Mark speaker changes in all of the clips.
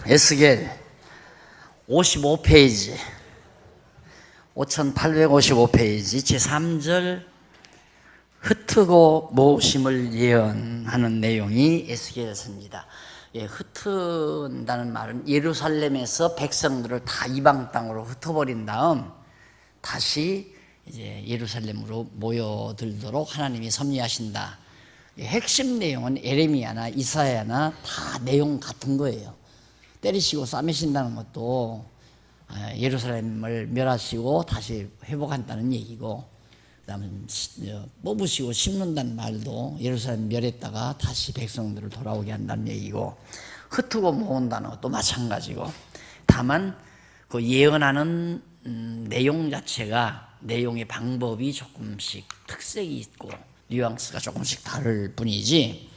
Speaker 1: 에스겔 55페이지 5855페이지 제3절 흩트고 모으심을 예언하는 내용이 에스겔서입니다. 흩은다는 말은 예루살렘에서 백성들을 다 이방 땅으로 흩어버린 다음 다시 이제 예루살렘으로 모여들도록 하나님이 섭리하신다. 핵심 내용은 에레미야나 이사야나 다 내용 같은 거예요. 때리시고 싸매신다는 것도 예루살렘을 멸하시고 다시 회복한다는 얘기고, 그다음에 뽑으시고 심는다는 말도 예루살렘 멸했다가 다시 백성들을 돌아오게 한다는 얘기고, 흩트고 모은다는 것도 마찬가지고, 다만 그 예언하는 내용 자체가 내용의 방법이 조금씩 특색이 있고 뉘앙스가 조금씩 다를 뿐이지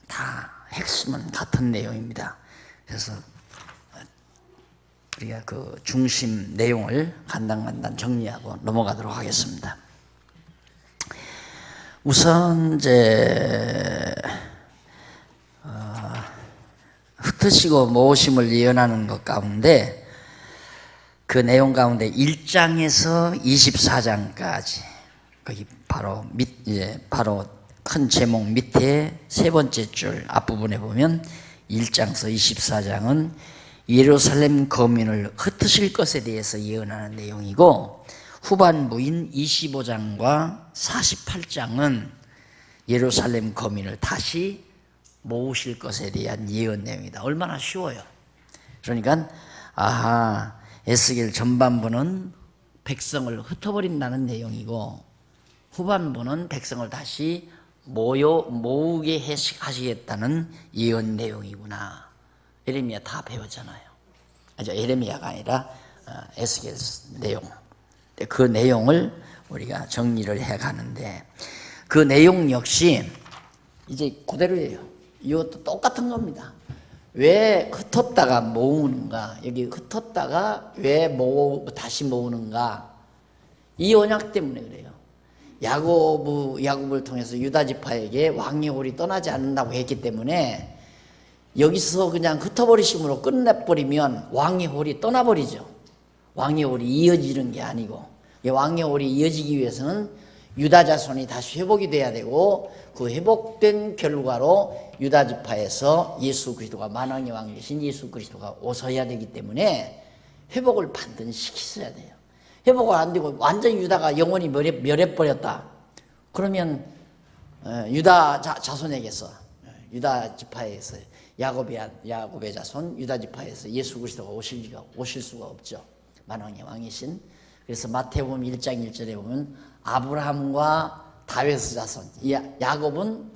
Speaker 1: 다 핵심은 같은 내용입니다. 그래서 우리가 그 중심 내용을 간단간단 정리하고 넘어가도록 하겠습니다. 우선 이제 흩으시고 모으심을 예언하는 것 가운데 그 내용 가운데 1장에서 24장까지 거기 바로 바로 큰 제목 밑에 세 번째 줄 앞부분에 보면 1장에서 24장은 예루살렘 거민을 흩으실 것에 대해서 예언하는 내용이고, 후반부인 25장과 48장은 예루살렘 거민을 다시 모으실 것에 대한 예언 내용이다. 얼마나 쉬워요. 그러니까 에스겔 전반부는 백성을 흩어버린다는 내용이고, 후반부는 백성을 다시 모으게 하시겠다는 예언 내용이구나. 에레미야 다 배웠잖아요. 에레미야가 아니라 에스겔 내용. 그 내용을 우리가 정리를 해가는데, 그 내용 역시 이제 그대로예요. 이것도 똑같은 겁니다. 왜 흩었다가 모으는가? 여기 흩었다가 왜 다시 모으는가? 이 언약 때문에 그래요. 야곱을 통해서 유다 지파에게 왕의 홀이 떠나지 않는다고 했기 때문에 여기서 그냥 흩어버리심으로 끝내버리면 왕의 홀이 떠나버리죠. 왕의 홀이 이어지는 게 아니고, 왕의 홀이 이어지기 위해서는 유다 자손이 다시 회복이 돼야 되고, 그 회복된 결과로 유다 지파에서 예수 그리스도가 만왕의 왕 되신 예수 그리스도가 오셔야 되기 때문에 회복을 반드시 시키셔야 돼요. 회복을 안 되고 완전히 유다가 영원히 멸해버렸다. 그러면 유다 자손에게서, 유다 지파에서 야곱의 자손 유다 지파에서 예수 그리스도가 오실 수가 없죠. 만왕의 왕이신. 그래서 마태복음 1장 1절에 보면 아브라함과 다윗의 자손, 야곱은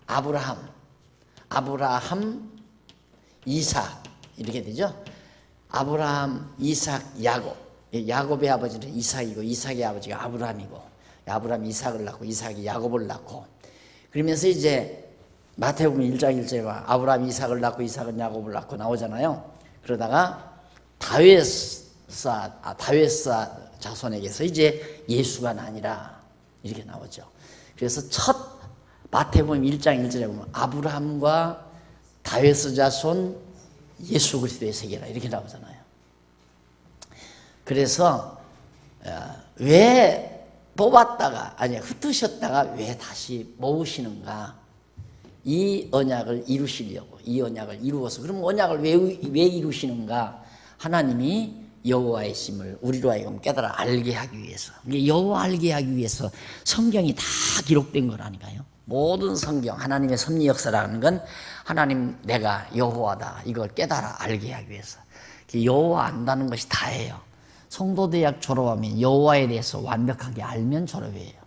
Speaker 1: 아브라함, 이삭 이렇게 되죠. 아브라함, 이삭, 야곱의 아버지는 이삭이고 이삭의 아버지가 아브라함이고, 아브라함이 이삭을 낳고 이삭이 야곱을 낳고, 그러면서 이제 마태복음 1장 1절에 아브라함이 이삭을 낳고 이삭은 야곱을 낳고 나오잖아요. 그러다가 다윗사 자손에게서 이제 예수가 나니라 이렇게 나오죠. 그래서 첫 마태복음 1장 1절에 보면 아브라함과 다윗의 자손 예수 그리스도의 세계라 이렇게 나오잖아요. 그래서 왜 흩으셨다가 왜 다시 모으시는가? 이 언약을 이루시려고, 이 언약을 이루어서, 그럼 언약을 왜 이루시는가? 하나님이 여호와의 심을 우리로 하여금 깨달아 알게 하기 위해서, 여호와 알게 하기 위해서 성경이 다 기록된 거라니까요. 모든 성경, 하나님의 섭리 역사라는 건 하나님 내가 여호와다 이걸 깨달아 알게 하기 위해서. 여호와 안다는 것이 다예요. 성도대학 졸업하면 여호와에 대해서 완벽하게 알면 졸업이에요.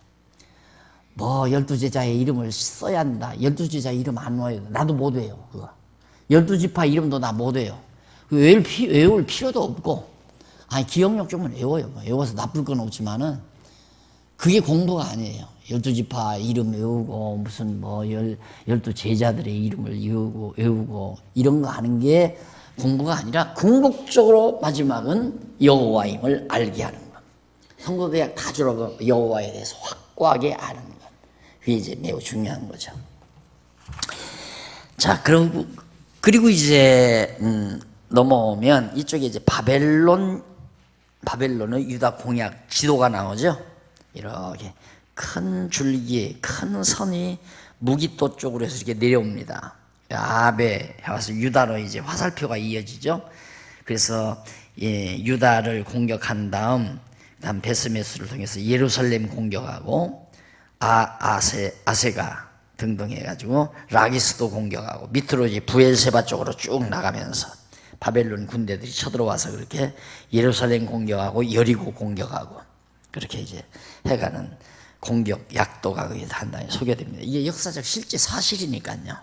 Speaker 1: 12제자의 이름을 써야 한다. 12제자 이름 안 외워요. 나도 못 외워. 그거. 12지파 이름도 나 못 외워. 외울 필요도 없고, 기억력 좀 외워요. 외워서 나쁠 건 없지만은 그게 공부가 아니에요. 12지파 이름 외우고 무슨 12제자들의 이름을 외우고 이런 거 하는 게 공부가 아니라 궁극적으로 마지막은 여호와임을 알게 하는 것. 성도대학 다 졸업하고 여호와에 대해서 확고하게 아는 것. 그게 이제 매우 중요한 거죠. 자, 그리고 그리고 이제 넘어오면 이쪽에 이제 바벨론의 유다 공약 지도가 나오죠. 이렇게 큰 줄기, 큰 선이 무기토 쪽으로 해서 이렇게 내려옵니다. 아베 해서 유다로 이제 화살표가 이어지죠. 그래서 유다를 공격한 다음 베스메스를 통해서 예루살렘 공격하고 아세가 등등 해가지고 라기스도 공격하고 밑으로 이제 부엘세바 쪽으로 쭉 나가면서 바벨론 군대들이 쳐들어와서 그렇게 예루살렘 공격하고 여리고 공격하고 그렇게 이제 해가는 공격 약도가 거기에 단단히 소개됩니다. 이게 역사적 실제 사실이니까요.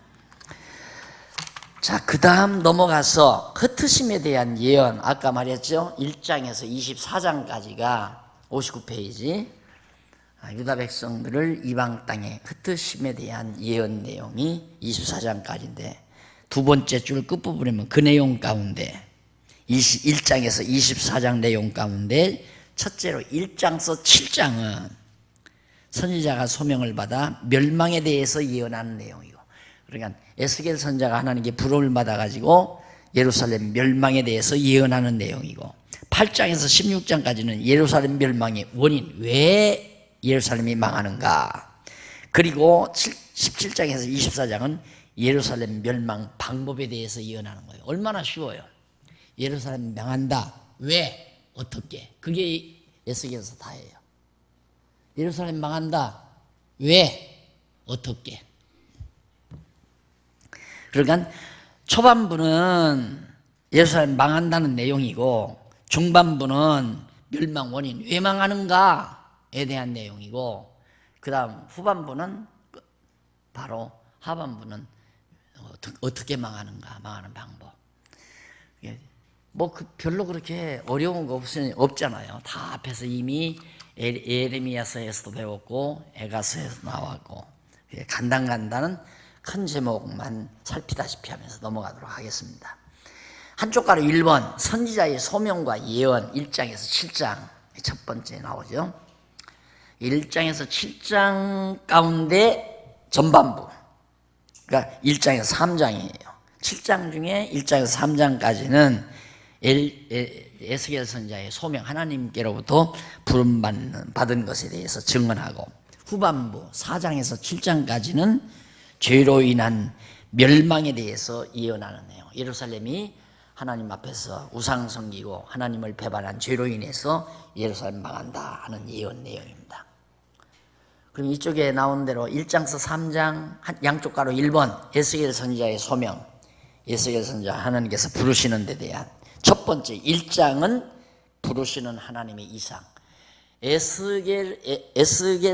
Speaker 1: 자, 그 다음 넘어가서 흩으심에 대한 예언, 아까 말했죠. 1장에서 24장까지가 59페이지 유다 백성들을 이방 땅에 흩으심에 대한 예언 내용이 24장까지인데 두 번째 줄 끝부분에 보면 그 내용 가운데 1장에서 24장 내용 가운데 첫째로 1장서 7장은 선지자가 소명을 받아 멸망에 대해서 예언하는 내용이고, 그러니까 에스겔 선지자가 하나님께 부름을 받아가지고 예루살렘 멸망에 대해서 예언하는 내용이고, 8장에서 16장까지는 예루살렘 멸망의 원인, 왜 예루살렘이 망하는가, 그리고 17장에서 24장은 예루살렘 멸망 방법에 대해서 예언하는 거예요. 얼마나 쉬워요. 예루살렘 망한다. 왜? 어떻게? 그게 에스겔에서 다예요. 예루살렘 망한다. 왜? 어떻게? 그러니까 초반부는 예루살렘 망한다는 내용이고, 중반부는 멸망 원인, 왜 망하는가에 대한 내용이고, 그 다음 후반부는 바로 하반부는 어떻게 망하는가, 망하는 방법. 뭐 별로 그렇게 어려운 거 없잖아요. 다 앞에서 이미 예레미야서에서도 배웠고 에가서에서 나왔고, 간단간단한 큰 제목만 살피다시피 하면서 넘어가도록 하겠습니다. 한쪽 가로 1번 선지자의 소명과 예언 1장에서 7장 첫 번째 나오죠. 1장에서 7장 가운데 전반부, 그러니까 1장에서 3장이에요. 7장 중에 1장에서 3장까지는 에스겔 선지자의 소명, 하나님께로부터 부름받은 것에 대해서 증언하고, 후반부 4장에서 7장까지는 죄로 인한 멸망에 대해서 예언하는 내용, 예루살렘이 하나님 앞에서 우상 섬기고 하나님을 배반한 죄로 인해서 예루살렘 망한다 하는 예언 내용입니다. 그럼 이쪽에 나온 대로 1장에서 3장 양쪽 가로 1번 에스겔 선지자의 소명, 에스겔 선지자 하나님께서 부르시는 데 대한 첫 번째 1장은 부르시는 하나님의 이상, 에스겔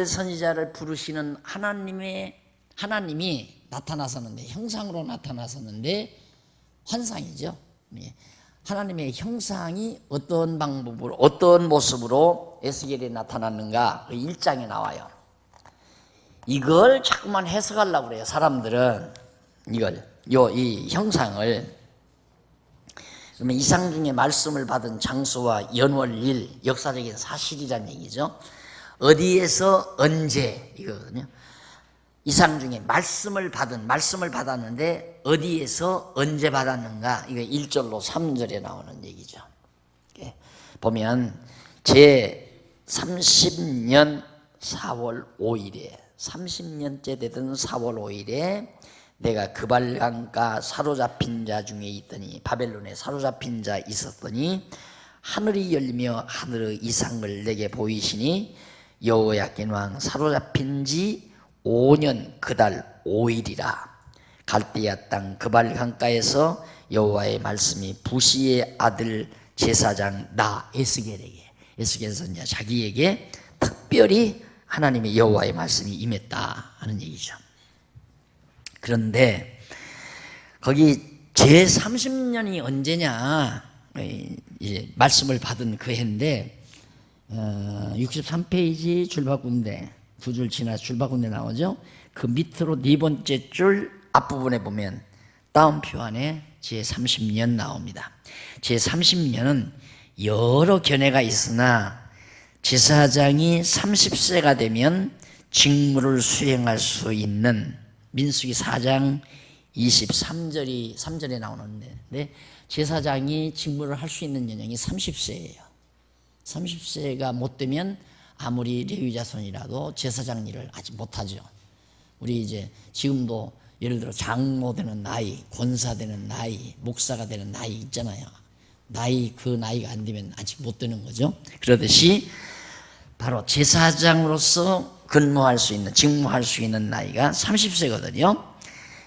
Speaker 1: 선지자를 부르시는 하나님이 나타나서는데, 형상으로 나타나서는데 환상이죠. 하나님의 형상이 어떤 방법으로 어떤 모습으로 에스겔에 나타났는가 1장에 나와요. 이걸 자꾸만 해석하려고 그래요. 사람들은 이 형상을, 그러면 이상 중에 말씀을 받은 장소와 연월일, 역사적인 사실이란 얘기죠. 어디에서 언제, 이거거든요. 이상 중에 말씀을 받았는데 어디에서 언제 받았는가, 이거 1절로 3절에 나오는 얘기죠. 보면 제 30년 4월 5일에 30년째 되던 4월 5일에 내가 그발강가 사로잡힌 자 중에 있더니, 바벨론에 사로잡힌 자 있었더니 하늘이 열리며 하늘의 이상을 내게 보이시니 여호야긴 왕 사로잡힌 지 5년 그달 5일이라. 갈대아 땅 그발강가에서 여호와의 말씀이 부시의 아들 제사장 나 에스겔에게, 에스겔 선지자 자기에게 특별히 하나님의 여호와의 말씀이 임했다 하는 얘기죠. 그런데 거기 제 30년이 언제냐, 이제 말씀을 받은 그 해인데 63페이지 줄바꾼데 두 줄 지나 줄바꾼데 나오죠. 그 밑으로 네 번째 줄 앞부분에 보면 따옴표 안에 제 30년 나옵니다. 제 30년은 여러 견해가 있으나 제사장이 30세가 되면 직무를 수행할 수 있는 민수기 4장 23절이 3절에 나오는데 제사장이 직무를 할 수 있는 연령이 30세예요. 30세가 못 되면 아무리 레위 자손이라도 제사장 일을 아직 못하죠. 우리 이제 지금도 예를 들어 장로 되는 나이, 권사 되는 나이, 목사가 되는 나이 있잖아요. 그 나이가 안 되면 아직 못 되는 거죠. 그러듯이 바로 제사장으로서 근무할 수 있는, 직무할 수 있는 나이가 30세거든요.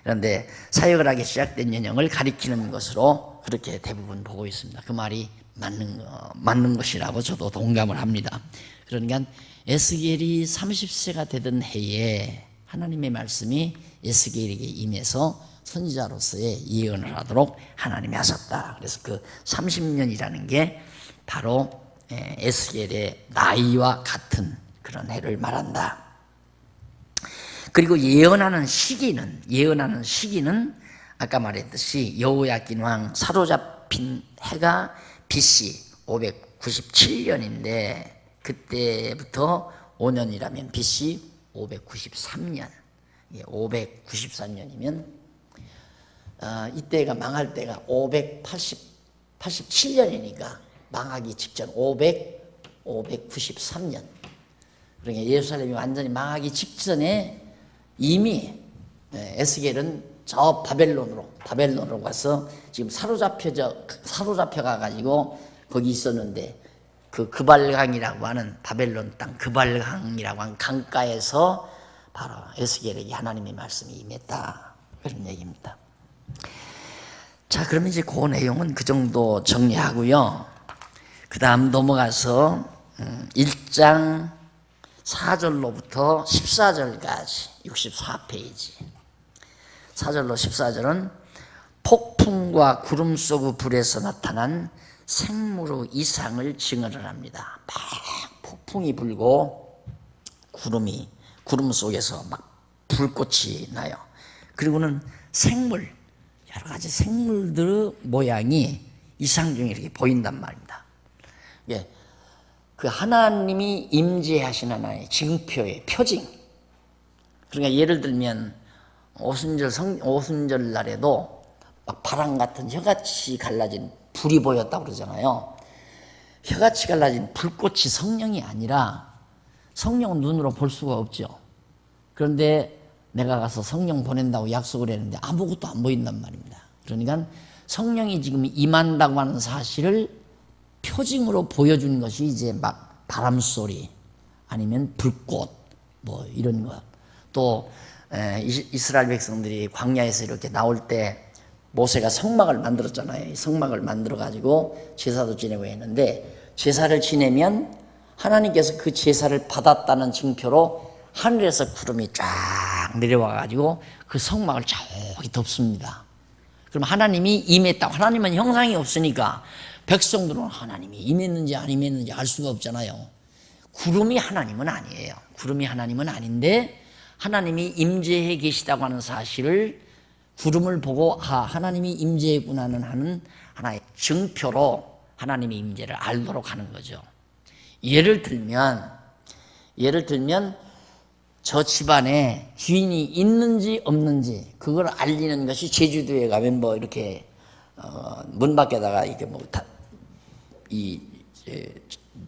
Speaker 1: 그런데 사역을 하기 시작된 연령을 가리키는 것으로 그렇게 대부분 보고 있습니다. 그 말이 맞는 것이라고 저도 동감을 합니다. 그러니까 에스겔이 30세가 되던 해에 하나님의 말씀이 에스겔에게 임해서 선지자로서의 예언을 하도록 하나님이 하셨다. 그래서 그 30년이라는 게 바로 에스겔의 나이와 같은 그런 해를 말한다. 그리고 예언하는 시기는 아까 말했듯이 여호야긴 왕 사로잡힌 해가 BC 597년인데 그때부터 5년이라면 BC 593년, 594년이면 이때가 망할 때가 587년이니까 망하기 직전 593년. 그러니까 예루살렘이 완전히 망하기 직전에 이미 에스겔은 저 바벨론으로 가서 지금 사로잡혀가 가지고 거기 있었는데 그 그발강이라고 하는 바벨론 땅 그발강이라고 하는 강가에서 바로 에스겔에게 하나님의 말씀이 임했다. 그런 얘기입니다. 자, 그러면 이제 그 내용은 그 정도 정리하고요. 그 다음 넘어가서 1장 4절로부터 14절까지 64페이지 4절로 14절은 폭풍과 구름 속 불에서 나타난 생물의 이상을 증언을 합니다. 막 폭풍이 불고 구름 속에서 막 불꽃이 나요. 그리고는 여러 가지 생물들의 모양이 이상 중에 이렇게 보인단 말입니다. 예, 그 하나님이 임재하신 하나의 징표의 표징. 그러니까 예를 들면 오순절 날에도 막 바람 같은 혀같이 갈라진 불이 보였다고 그러잖아요. 혀같이 갈라진 불꽃이 성령이 아니라 성령은 눈으로 볼 수가 없죠. 그런데 내가 가서 성령 보낸다고 약속을 했는데 아무것도 안 보인단 말입니다. 그러니까 성령이 지금 임한다고 하는 사실을 표징으로 보여주는 것이 이제 막 바람소리 아니면 불꽃 뭐 이런 것. 또 이스라엘 백성들이 광야에서 이렇게 나올 때 모세가 성막을 만들었잖아요. 성막을 만들어 가지고 제사도 지내고 했는데 제사를 지내면 하나님께서 그 제사를 받았다는 증표로 하늘에서 구름이 쫙 내려와 가지고 그 성막을 저기 덮습니다. 그럼 하나님이 임했다고. 하나님은 형상이 없으니까 백성들은 하나님이 임했는지 안 임했는지 알 수가 없잖아요. 구름이 하나님은 아니에요. 구름이 하나님은 아닌데 하나님이 임재해 계시다고 하는 사실을 구름을 보고 하나님이 임재했구나는 하는 하나의 증표로 하나님의 임재를 알도록 하는 거죠. 예를 들면 저 집안에 주인이 있는지 없는지 그걸 알리는 것이 제주도에 가면 뭐 이렇게 문 밖에다가 이렇게 이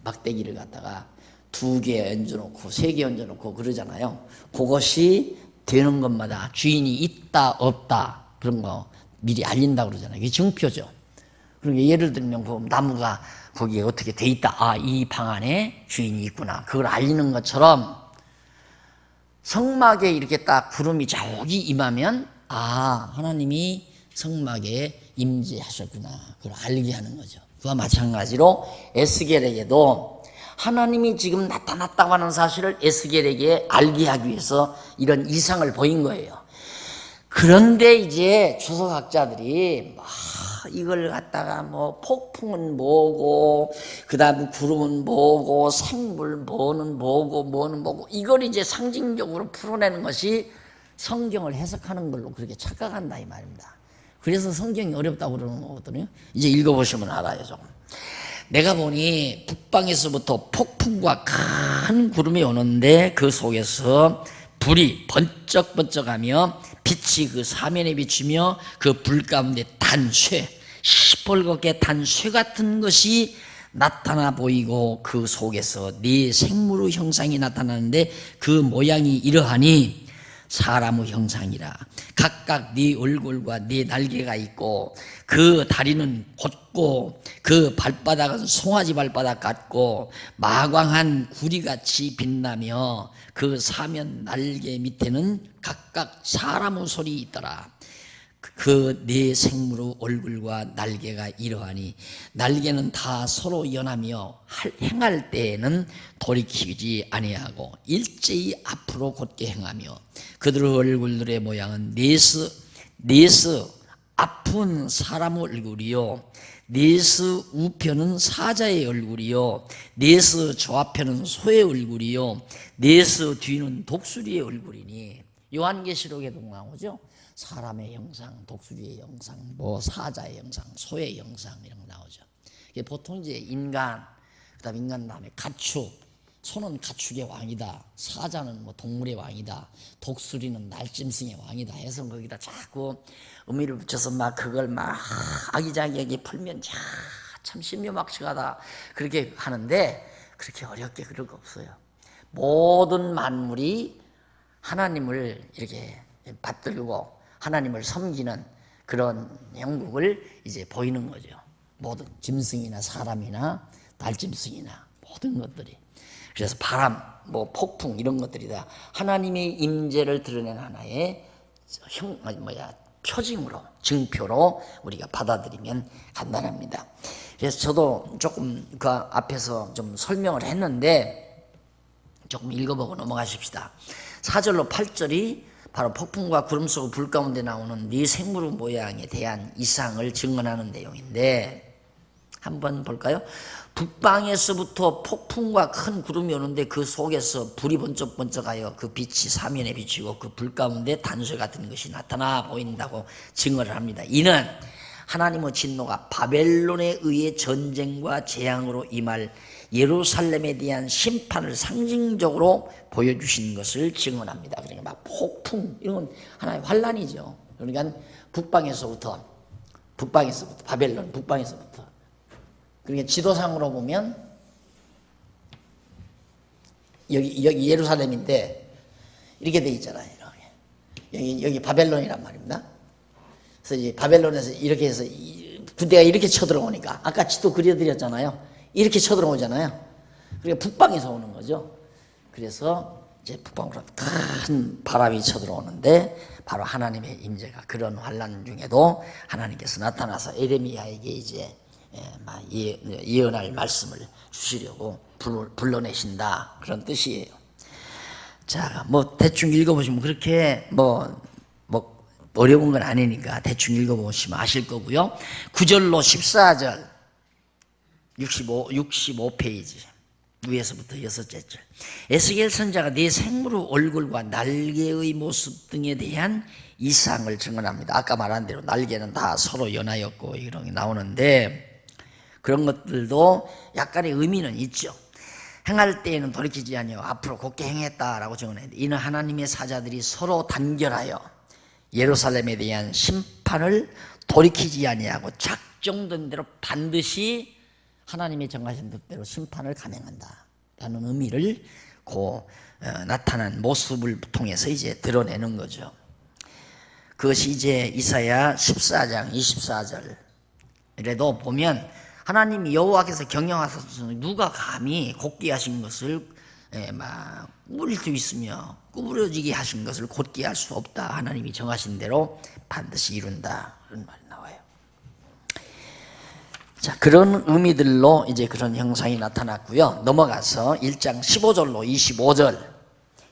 Speaker 1: 막대기를 갖다가 2개 얹어놓고 3개 얹어놓고 그러잖아요. 그것이 되는 것마다 주인이 있다 없다 그런 거 미리 알린다고 그러잖아요. 그게 증표죠. 그러니까 예를 들면 그 나무가 거기에 어떻게 돼 있다. 이 방 안에 주인이 있구나. 그걸 알리는 것처럼 성막에 이렇게 딱 구름이 저기 임하면 하나님이 성막에 임재하셨구나. 그걸 알게 하는 거죠. 그와 마찬가지로 에스겔에게도 하나님이 지금 나타났다고 하는 사실을 에스겔에게 알게 하기 위해서 이런 이상을 보인 거예요. 그런데 이제 주석학자들이 이걸 갖다가 뭐 폭풍은 뭐고 그다음에 구름은 뭐고 생물 뭐는 뭐고 이걸 이제 상징적으로 풀어내는 것이 성경을 해석하는 걸로 그렇게 착각한다 이 말입니다. 그래서 성경이 어렵다고 그러는 거거든요. 이제 읽어보시면 알아요. 조금. 내가 보니 북방에서부터 폭풍과 큰 구름이 오는데 그 속에서 불이 번쩍번쩍하며 빛이 그 사면에 비추며 그 불 가운데 단쇠, 시뻘겋게 단쇠 같은 것이 나타나 보이고 그 속에서 네 생물의 형상이 나타나는데 그 모양이 이러하니 사람의 형상이라. 각각 네 얼굴과 네 날개가 있고 그 다리는 곧고 그 발바닥은 송아지 발바닥 같고 마광한 구리같이 빛나며 그 사면 날개 밑에는 각각 사람의 손이 있더라. 그 네 생물의 얼굴과 날개가 이러하니 날개는 다 서로 연하며 행할 때에는 돌이키지 아니하고 일제히 앞으로 곧게 행하며 그들의 얼굴들의 모양은 네스 앞은 사람의 얼굴이요 네스 우편은 사자의 얼굴이요 네스 좌편은 소의 얼굴이요 네스 뒤는 독수리의 얼굴이니. 요한계시록에도 나오죠. 사람의 형상, 독수리의 형상, 뭐 사자의 형상, 소의 형상 이런 거 나오죠. 이게 보통 이제 인간, 그다음 인간 다음에 가축, 소는 가축의 왕이다, 사자는 뭐 동물의 왕이다, 독수리는 날짐승의 왕이다 해서 거기다 자꾸 의미를 붙여서 막 그걸 막 아기자기하게 풀면 참 신묘막측하다 그렇게 하는데 그렇게 어렵게 그럴 거 없어요. 모든 만물이 하나님을 이렇게 받들고 하나님을 섬기는 그런 형국을 이제 보이는 거죠. 모든 짐승이나 사람이나 날짐승이나 모든 것들이. 그래서 바람, 뭐 폭풍 이런 것들이 다 하나님의 임재를 드러낸 하나의 표징으로, 증표로 우리가 받아들이면 간단합니다. 그래서 저도 조금 그 앞에서 좀 설명을 했는데 조금 읽어보고 넘어가십시다. 4절로 8절이 바로 폭풍과 구름 속 불 가운데 나오는 네 생물 모양에 대한 이상을 증언하는 내용인데 한번 볼까요? 북방에서부터 폭풍과 큰 구름이 오는데 그 속에서 불이 번쩍번쩍하여 그 빛이 사면에 비치고 그 불 가운데 단쇠 같은 것이 나타나 보인다고 증언을 합니다. 이는 하나님의 진노가 바벨론에 의해 전쟁과 재앙으로 임할 예루살렘에 대한 심판을 상징적으로 보여주신 것을 증언합니다. 그러니까 막 폭풍 이런 건 하나의 환란이죠. 그러니까 북방에서부터 바벨론 북방에서부터. 그러니까 지도상으로 보면 여기 예루살렘인데 이렇게 돼 있잖아요. 여기 바벨론이란 말입니다. 그래서 이제 바벨론에서 이렇게 해서 군대가 이렇게 쳐들어오니까 아까 지도 그려드렸잖아요. 이렇게 쳐들어오잖아요. 그러니까 북방에서 오는 거죠. 그래서 이제 북방으로 큰 바람이 쳐들어오는데 바로 하나님의 임재가 그런 환란 중에도 하나님께서 나타나서 에레미야에게 이제 예언할 말씀을 주시려고 불러내신다 그런 뜻이에요. 자, 뭐 대충 읽어보시면 그렇게 뭐 어려운 건 아니니까 대충 읽어보시면 아실 거고요. 9절로 14절 65페이지 위에서부터 6째 절. 에스겔 선자가 네 생물의 얼굴과 날개의 모습 등에 대한 이상을 증언합니다. 아까 말한 대로 날개는 다 서로 연하였고 이런 게 나오는데 그런 것들도 약간의 의미는 있죠. 행할 때에는 돌이키지 아니하고 앞으로 곧게 행했다라고 증언했는데 이는 하나님의 사자들이 서로 단결하여 예루살렘에 대한 심판을 돌이키지 아니하고 작정된 대로 반드시 하나님의 정하신 뜻대로 심판을 감행한다라는 의미를 나타난 모습을 통해서 이제 드러내는 거죠. 그것이 이제 이사야 14장 24절에도 보면 하나님이 여호와께서 경영하셔서 누가 감히 곧게 하신 것을 막 꾸릴 수 있으며 구부러지게 하신 것을 곧게 할 수 없다. 하나님이 정하신 대로 반드시 이룬다. 그런 말이 나와요. 자, 그런 의미들로 이제 그런 형상이 나타났고요. 넘어가서 1장 15절로 25절.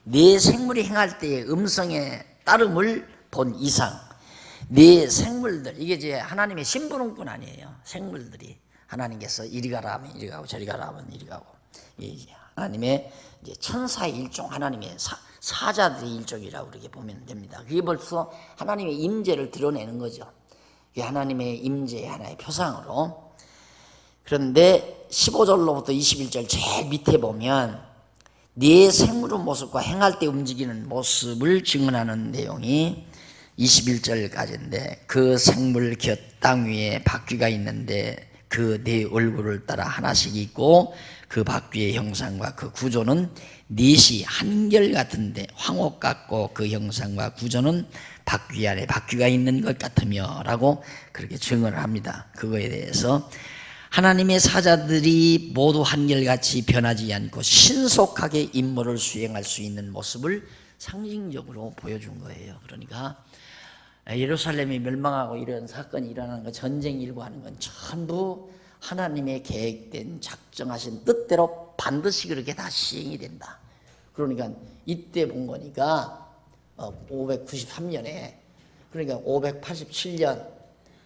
Speaker 1: 네 생물이 행할 때의 음성의 따름을 본 이상. 네 생물들, 이게 이제 하나님의 심부름꾼 아니에요. 생물들이 하나님께서 이리 가라 하면 이리 가고 저리 가라 하면 이리 가고. 하나님의 이제 천사의 일종, 하나님의 사자들의 일종이라고 그렇게 보면 됩니다. 그게 벌써 하나님의 임재를 드러내는 거죠. 그게 하나님의 임재의 하나의 표상으로. 그런데 15절로부터 21절 제일 밑에 보면 네 생물의 모습과 행할 때 움직이는 모습을 증언하는 내용이 21절까지인데 그 생물 곁 땅 위에 바퀴가 있는데 그 네 얼굴을 따라 하나씩 있고 그 바퀴의 형상과 그 구조는 넷이 한결같은데 황옥 같고 그 형상과 구조는 바퀴 안에 바퀴가 있는 것 같으며 라고 그렇게 증언을 합니다. 그거에 대해서 하나님의 사자들이 모두 한결같이 변하지 않고 신속하게 임무를 수행할 수 있는 모습을 상징적으로 보여준 거예요. 그러니까 예루살렘이 멸망하고 이런 사건이 일어나는 거, 전쟁이 일어나는 건 전부 하나님의 계획된 작정하신 뜻대로 반드시 그렇게 다 시행이 된다. 그러니까 이때 본 거니까 593년에 그러니까 587년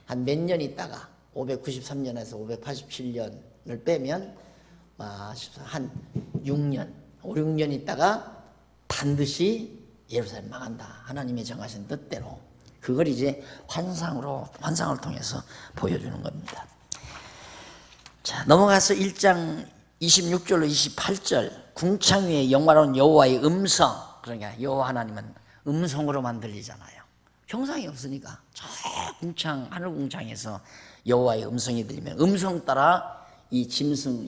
Speaker 1: 한 몇 년 있다가 593년에서 587년을 빼면 한 6년, 5, 6년 있다가 반드시 예루살렘 망한다. 하나님의 정하신 뜻대로. 그걸 이제 환상을 통해서 보여주는 겁니다. 자, 넘어가서 1장 26절로 28절. 궁창 위에 영화로운 여호와의 음성. 그러니까 여호와 하나님은 음성으로만 들리잖아요. 형상이 없으니까 저 궁창, 하늘 궁창에서 여호와의 음성이 들리면 음성 따라 이 짐승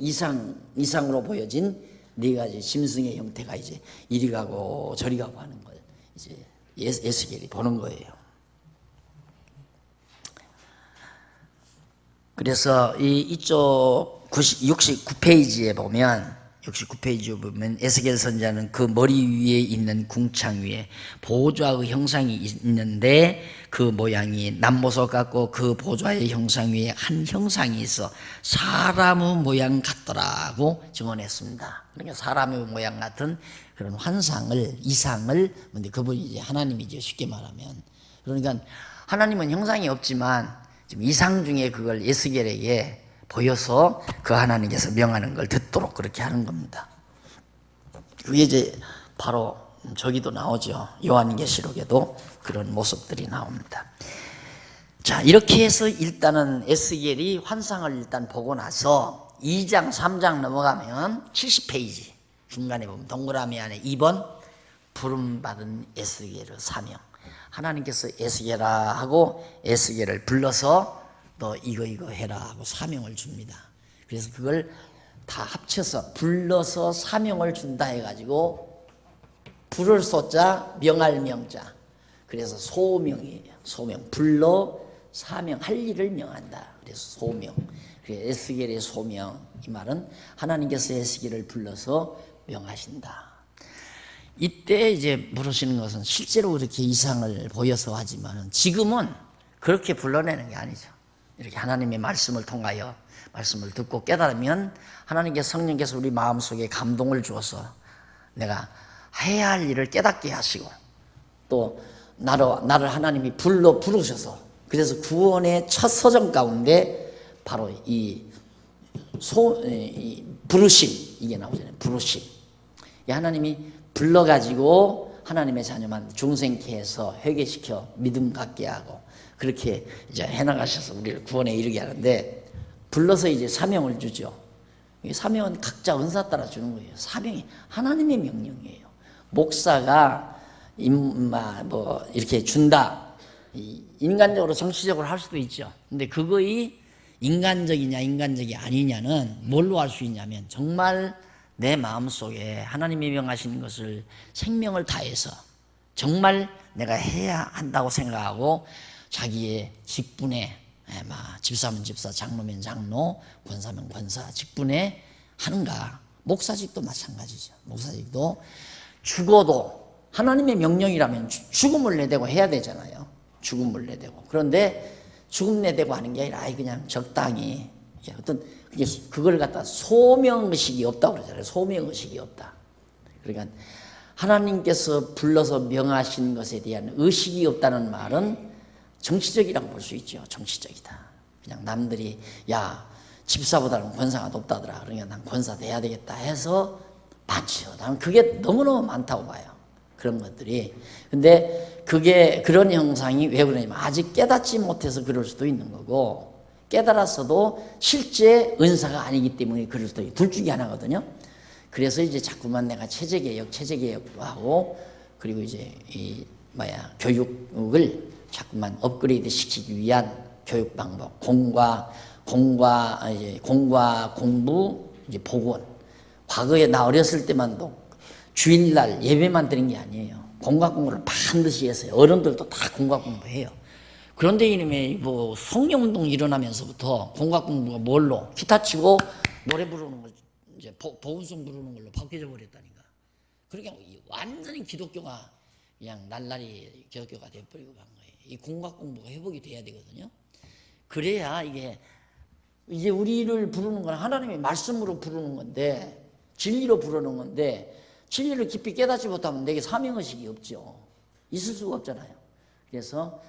Speaker 1: 이상으로 보여진 네 가지 짐승의 형태가 이제 이리 가고 저리 가고 하는 걸 이제 에스겔이 보는 거예요. 그래서 이쪽 69페이지에 보면 에스겔 선지자는 그 머리 위에 있는 궁창 위에 보좌의 형상이 있는데 그 모양이 남보석 같고 그 보좌의 형상 위에 한 형상이 있어 사람의 모양 같더라고 증언했습니다. 그러니까 사람의 모양 같은 그런 이상을 근데 그분이 이제 하나님이죠. 쉽게 말하면. 그러니까 하나님은 형상이 없지만 지금 이상 중에 그걸 에스겔에게 보여서 그 하나님께서 명하는 걸 듣도록 그렇게 하는 겁니다. 그게 이제 바로 저기도 나오죠. 요한계시록에도 그런 모습들이 나옵니다. 자, 이렇게 해서 일단은 에스겔이 환상을 일단 보고 나서 2장, 3장 넘어가면 70페이지 중간에 보면 동그라미 안에 2번 부름받은 에스겔의 사명. 하나님께서 에스겔아 하고 에스겔을 불러서 너 이거 해라 하고 사명을 줍니다. 그래서 그걸 다 합쳐서 불러서 사명을 준다 해가지고 부를 소자 명할 명자. 그래서 소명이에요. 소명. 불러 사명 할 일을 명한다. 그래서 소명. 그래서 에스겔의 소명 이 말은 하나님께서 에스겔을 불러서 명하신다. 이때 이제 물으시는 것은 실제로 그렇게 이상을 보여서 하지만 지금은 그렇게 불러내는 게 아니죠. 이렇게 하나님의 말씀을 통하여 말씀을 듣고 깨달으면 하나님께서 성령께서 우리 마음속에 감동을 주어서 내가 해야 할 일을 깨닫게 하시고 또 나를 하나님이 부르셔서 그래서 구원의 첫 서정 가운데 바로 이 부르심 이게 나오잖아요. 부르심. 하나님이 불러가지고 하나님의 자녀만 중생케 해서 회개시켜 믿음 갖게 하고 그렇게 이제 해나가셔서 우리를 구원에 이르게 하는데 불러서 이제 사명을 주죠. 사명은 각자 은사 따라 주는 거예요. 사명이 하나님의 명령이에요. 목사가 이렇게 준다. 인간적으로 정치적으로 할 수도 있죠. 근데 그거이 인간적이냐 인간적이 아니냐는 뭘로 알 수 있냐면 정말 내 마음속에 하나님이 명하신 것을 생명을 다해서 정말 내가 해야 한다고 생각하고 자기의 직분에 집사면 집사, 장로면 장로, 권사면 권사 직분에 하는가. 목사직도 마찬가지죠. 목사직도 죽어도 하나님의 명령이라면 죽음을 내대고 해야 되잖아요. 죽음을 내대고. 그런데 죽음 내대고 하는 게 아니라 그냥 적당히 어떤 그걸 갖다 소명의식이 없다고 그러잖아요. 소명의식이 없다. 그러니까 하나님께서 불러서 명하신 것에 대한 의식이 없다는 말은 정치적이라고 볼 수 있죠. 정치적이다. 그냥 남들이 야 집사보다는 권사가 높다더라. 그러니까 난 권사 돼야 되겠다 해서 많죠. 나는 그게 너무너무 많다고 봐요. 그런 것들이. 근데 그게 그런 형상이 왜 그러냐면 아직 깨닫지 못해서 그럴 수도 있는 거고 깨달았어도 실제 은사가 아니기 때문에 그럴 수도 있고 둘 중에 하나거든요. 그래서 이제 자꾸만 내가 체제개혁도 하고, 그리고 이제 교육을 자꾸만 업그레이드 시키기 위한 교육 방법, 공과 공부, 이제 복원. 과거에 나 어렸을 때만도 주일날 예배만 드린 게 아니에요. 공과 공부를 반드시 했어요. 어른들도 다 공과 공부해요. 그런데 이놈의 뭐 성령운동 일어나면서부터 공과 공부가 뭘로? 기타 치고 노래 부르는 걸, 이제 복음송 부르는 걸로 바뀌어 버렸다니까. 그러니까 완전히 기독교가 그냥 날라리 기독교가 돼버리고 간 거예요. 이 공과 공부가 회복이 돼야 되거든요. 그래야 이게 이제 우리를 부르는 건 하나님의 말씀으로 부르는 건데, 진리로 부르는 건데, 진리를 깊이 깨닫지 못하면 내게 사명의식이 없죠. 있을 수가 없잖아요. 그래서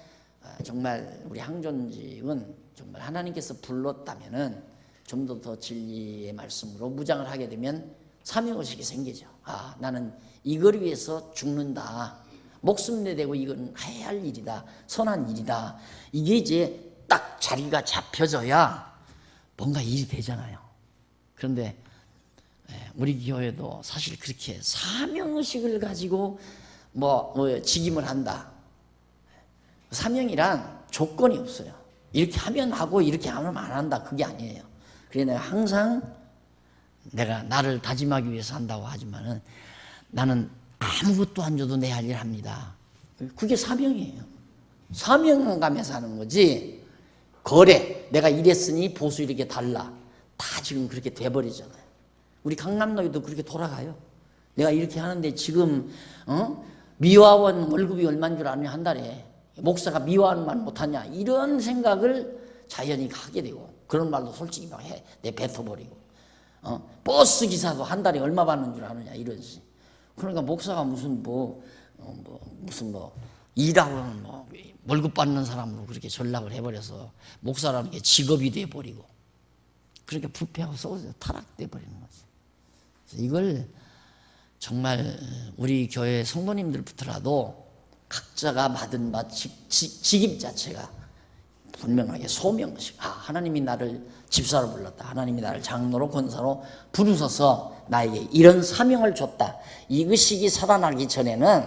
Speaker 1: 정말 우리 항존직은 정말 하나님께서 불렀다면은 좀 더 진리의 말씀으로 무장을 하게 되면 사명의식이 생기죠. 아, 나는 이걸 위해서 죽는다. 목숨 내대고 이건 해야 할 일이다. 선한 일이다. 이게 이제 딱 자리가 잡혀져야 뭔가 일이 되잖아요. 그런데 우리 교회도 사실 그렇게 사명의식을 가지고 직임을 한다. 사명이란 조건이 없어요. 이렇게 하면 하고 이렇게 하면 안 한다. 그게 아니에요. 그래 내가 항상 내가 나를 다짐하기 위해서 한다고 하지만은 나는 아무것도 안 줘도 내 할 일 합니다. 그게 사명이에요. 사명감에서 하는 거지. 거래, 내가 이랬으니 보수 이렇게 달라. 다 지금 그렇게 돼버리잖아요. 우리 강남노예도 그렇게 돌아가요. 내가 이렇게 하는데 지금 미화원 월급이 얼마인 줄 아냐 한 달에. 목사가 미화원만 못하냐 이런 생각을 자연히 하게 되고, 그런 말도 솔직히 막 뱉어버리고, 버스 기사도 한 달에 얼마 받는 줄 아느냐 이러지. 그러니까 목사가 무슨 일하고 월급 받는 사람으로 그렇게 전락을 해버려서 목사라는 게 직업이 돼버리고, 그렇게 부패하고 타락돼 버리는 거지. 그래서 이걸 정말 우리 교회 성도님들부터라도 각자가 받은 직임 자체가 분명하게 소명의식. 하나님이 나를 집사로 불렀다. 하나님이 나를 장로로 권사로 부르셔서 나에게 이런 사명을 줬다. 이 의식이 살아나기 전에는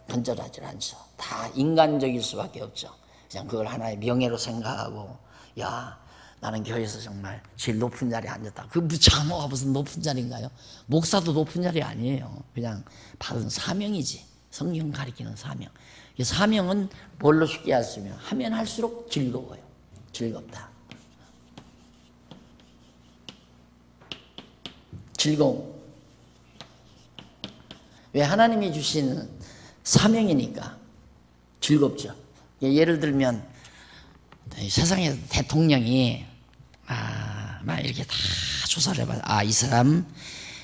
Speaker 1: 건전하지 않죠. 다 인간적일 수밖에 없죠. 그냥 그걸 하나의 명예로 생각하고, 야, 나는 교회에서 정말 제일 높은 자리에 앉았다. 그 장로가 무슨 높은 자리인가요? 목사도 높은 자리 아니에요. 그냥 받은 사명이지. 성경 가리키는 사명. 이 사명은 뭘로 쉽게 할 수 있으면 하면 할수록 즐거워요. 즐겁다. 즐거움. 왜? 하나님이 주신 사명이니까 즐겁죠. 예를 들면 세상에 대통령이 막 이렇게 다 조사를 해봐. 이 사람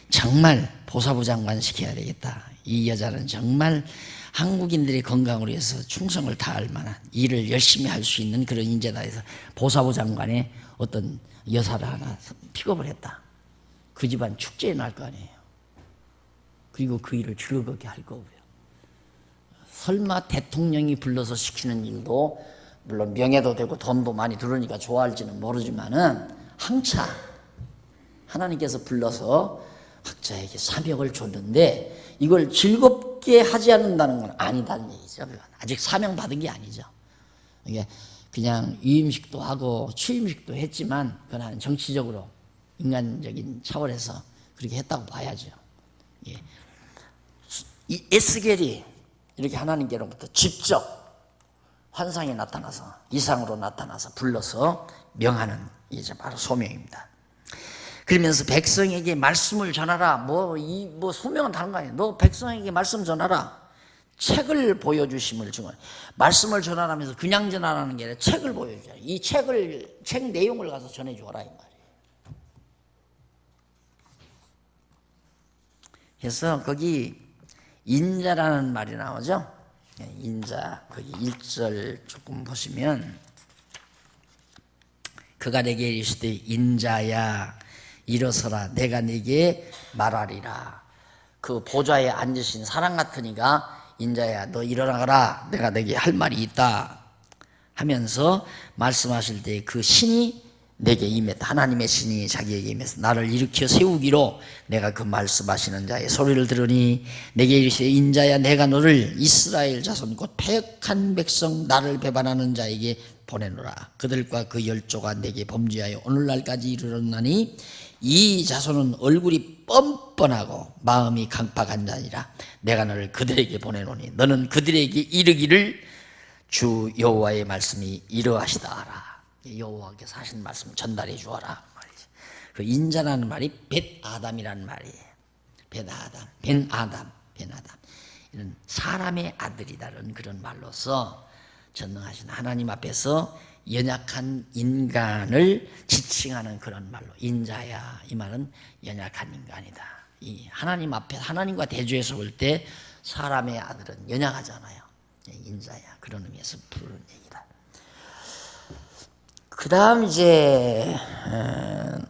Speaker 1: 정말 보사부 장관 시켜야 되겠다. 이 여자는 정말 한국인들의 건강을 위해서 충성을 다할 만한 일을 열심히 할 수 있는 그런 인재다 해서 보사부 장관의 어떤 여사를 하나 픽업을 했다. 그 집안 축제에 날 거 아니에요. 그리고 그 일을 즐겁게 할 거고요. 설마 대통령이 불러서 시키는 일도 물론 명예도 되고 돈도 많이 들으니까 좋아할지는 모르지만은 항차 하나님께서 불러서 각자에게 사명을 줬는데 이걸 즐겁게 하지 않는다는 건 아니다는 얘기죠. 아직 사명 받은 게 아니죠. 이게 그냥 위임식도 하고 취임식도 했지만 그건 정치적으로 인간적인 차원에서 그렇게 했다고 봐야죠. 예. 이 에스겔이 이렇게 하나님께로부터 직접 환상이 나타나서 이상으로 나타나서 불러서 명하는 이제 바로 소명입니다. 그러면서 백성에게 말씀을 전하라. 소명은 다른 거 아니에요. 너 백성에게 말씀 전하라. 책을 보여주심을 증언. 말씀을 전하라면서 그냥 전하라는 게 아니라 책을 보여줘야. 이 책 내용을 가서 전해줘라 이 말이에요. 그래서 거기 인자라는 말이 나오죠. 인자 거기 1절 조금 보시면 그가 내게 이르시되 인자야 일어서라 내가 네게 말하리라. 그 보좌에 앉으신 사람 같으니까 인자야 너 일어나거라 내가 네게 할 말이 있다 하면서 말씀하실 때 그 신이 내게 임했다. 하나님의 신이 자기에게 임해서 나를 일으켜 세우기로 내가 그 말씀하시는 자의 소리를 들으니 내게 이르시되 인자야 내가 너를 이스라엘 자손 곧 패역한 백성 나를 배반하는 자에게 보내노라. 그들과 그 열조가 내게 범죄하여 오늘날까지 이르렀나니 이 자손은 얼굴이 뻔뻔하고 마음이 강팍한 자니라. 내가 너를 그들에게 보내노니 너는 그들에게 이르기를 주 여호와의 말씀이 이러하시다 하라. 여호와께서 하신 말씀 전달해 주어라 말이지. 그 인자라는 말이 벳아담이라는 말이에요. 벳아담. 이는 사람의 아들이다는 그런 말로서 전능하신 하나님 앞에서 연약한 인간을 지칭하는 그런 말로 인자야, 이 말은 연약한 인간이다. 이 하나님 앞에 하나님과 대조해서 볼 때 사람의 아들은 연약하잖아요. 인자야, 그런 의미에서 부르는 얘기다. 그 다음 이제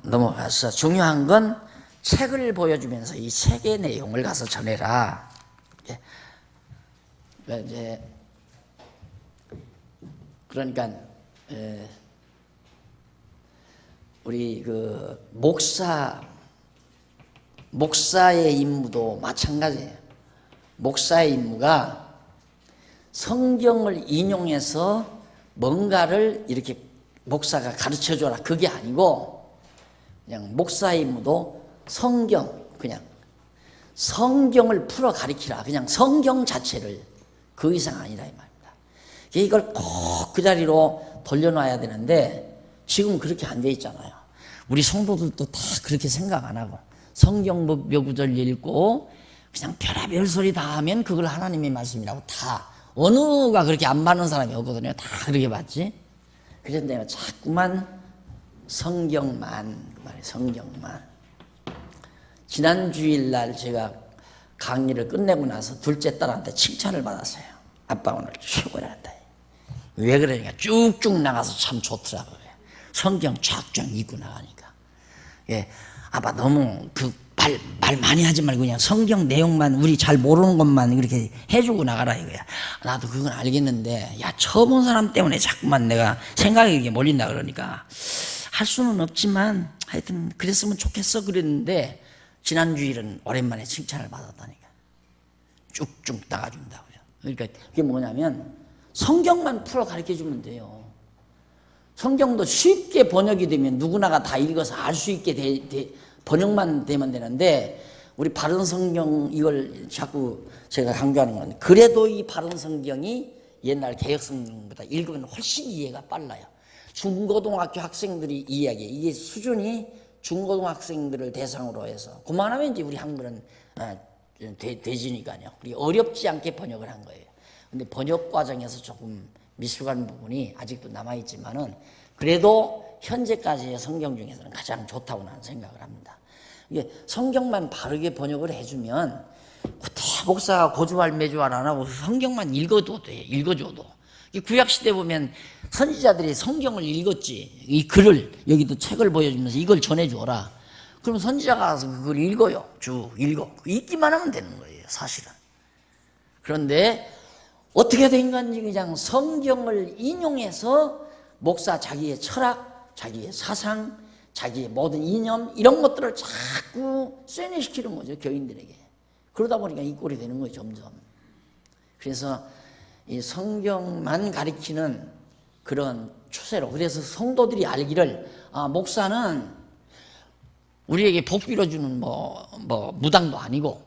Speaker 1: 넘어가서 중요한 건 책을 보여주면서 이 책의 내용을 가서 전해라. 이제 그러니까 우리 그 목사의 임무도 마찬가지예요. 목사의 임무가 성경을 인용해서 뭔가를 이렇게 목사가 가르쳐줘라, 그게 아니고 그냥 목사의 임무도 그냥 성경을 풀어 가르치라, 그냥 성경 자체를, 그 이상 아니라 이 말입니다. 이걸 꼭 그 자리로 돌려놔야 되는데 지금 그렇게 안 돼 있잖아요. 우리 성도들도 다 그렇게 생각 안 하고 성경 몇 구절 읽고 그냥 별의별 소리 다 하면 그걸 하나님의 말씀이라고 다, 어느가 그렇게 안 받는 사람이 없거든요. 다 그렇게 받지. 그래서 내가 자꾸만 성경만. 지난 주일날 제가 강의를 끝내고 나서 둘째 딸한테 칭찬을 받았어요. 아빠 오늘 최고였다. 왜 그러니까 쭉쭉 나가서 참 좋더라고요. 성경 쫙쫙 읽고 나가니까. 예, 아빠 너무 말 많이 하지 말고 그냥 성경 내용만, 우리 잘 모르는 것만 이렇게 해주고 나가라 이거야. 나도 그건 알겠는데, 야, 처음 온 사람 때문에 자꾸만 내가 생각이 이렇게 몰린다 그러니까 할 수는 없지만 하여튼 그랬으면 좋겠어 그랬는데, 지난 주일은 오랜만에 칭찬을 받았다니까. 쭉쭉 나가준다고요. 그러니까 그게 뭐냐면 성경만 풀어 가르쳐주면 돼요. 성경도 쉽게 번역이 되면 누구나가 다 읽어서 알 수 있게 번역만 되면 되는데, 우리 바른 성경, 이걸 자꾸 제가 강조하는 건, 그래도 이 바른 성경이 옛날 개혁 성경보다 읽으면 훨씬 이해가 빨라요. 중고등학교 학생들이 이해하기에 이게 수준이 중고등학생들을 대상으로 해서, 그만하면 이제 우리 한글은 되지니까요. 우리 어렵지 않게 번역을 한 거예요. 근데 번역 과정에서 조금 미숙한 부분이 아직도 남아있지만은 그래도 현재까지의 성경 중에서는 가장 좋다고 나는 생각을 합니다. 이게 성경만 바르게 번역을 해주면 목사가 고주할 매주할 안 하고 성경만 읽어도 돼. 읽어줘도. 구약시대 보면 선지자들이 성경을 읽었지. 이 글을, 여기도 책을 보여주면서 이걸 전해줘라. 그럼 선지자가 가서 그걸 읽어요. 쭉 읽어. 읽기만 하면 되는 거예요, 사실은. 그런데 어떻게 된 건지 그냥 성경을 인용해서 목사 자기의 철학, 자기의 사상, 자기의 모든 이념, 이런 것들을 자꾸 쇠뇌시키는 거죠, 교인들에게. 그러다 보니까 이 꼴이 되는 거예요, 점점. 그래서 이 성경만 가리키는 그런 추세로, 그래서 성도들이 알기를, 목사는 우리에게 복 빌어주는 무당도 아니고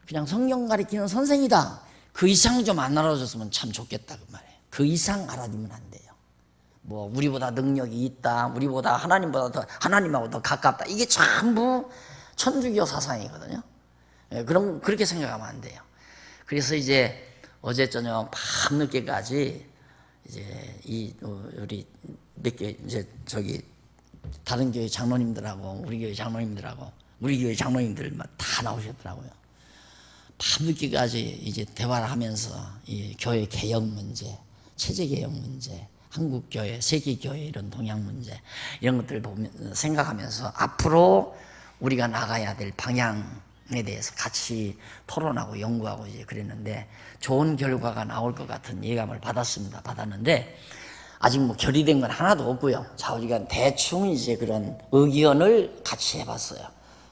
Speaker 1: 그냥 성경 가리키는 선생이다. 그 이상 좀 안 알아줬으면 참 좋겠다, 그 말이에요. 그 이상 알아주면 안 돼요. 우리보다 능력이 있다, 우리보다 하나님하고 더 가깝다, 이게 전부 천주교 사상이거든요. 그렇게 생각하면 안 돼요. 그래서 이제 어제 저녁 밤늦게까지 이제 우리 몇 개 이제 다른 교회 장로님들하고 우리 교회 장로님들 다 나오셨더라고요. 밤늦게까지 이제 대화를 하면서 이 교회 개혁 문제, 체제 개혁 문제, 한국 교회, 세계 교회 이런 동향 문제, 이런 것들을 생각하면서 앞으로 우리가 나가야 될 방향에 대해서 같이 토론하고 연구하고 이제 그랬는데 좋은 결과가 나올 것 같은 예감을 받았는데 아직 뭐 결의된 건 하나도 없고요. 좌우지간 대충 이제 그런 의견을 같이 해봤어요.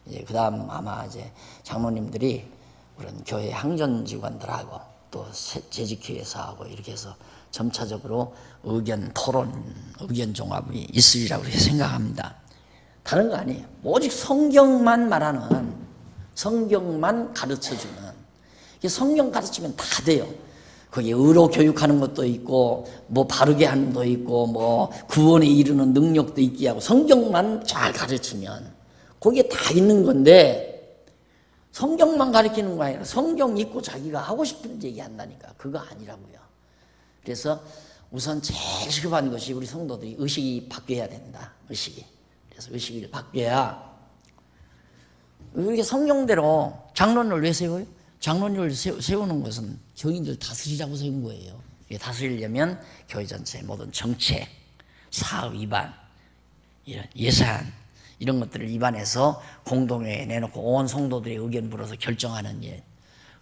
Speaker 1: 이제 그다음 아마 이제 장로님들이 그런 교회 항전 직원들하고 또 재직회에서하고 이렇게 해서 점차적으로 의견 토론, 의견 종합이 있으리라고 그렇게 생각합니다. 다른 거 아니에요. 오직 성경만 말하는, 성경만 가르쳐주는. 성경 가르치면 다 돼요. 거기에 의로 교육하는 것도 있고, 뭐 바르게 하는 것도 있고, 뭐 구원에 이르는 능력도 있게 하고, 성경만 잘 가르치면 거기에 다 있는 건데, 성경만 가르치는 거 아니라 성경 읽고 자기가 하고 싶은 얘기한다니까. 그거 아니라고요. 그래서 우선 제일 시급한 것이 우리 성도들이 의식이 바뀌어야 된다. 의식이. 그래서 의식을 바뀌어야, 이게 성경대로 장로를 왜 세워요? 장로를 세우는 것은 교인들 다스리자고 세운 거예요. 다스리려면 교회 전체의 모든 정책, 사업 위반, 이런 예산, 이런 것들을 위반해서 공동회에 내놓고 온 성도들의 의견 물어서 결정하는 일.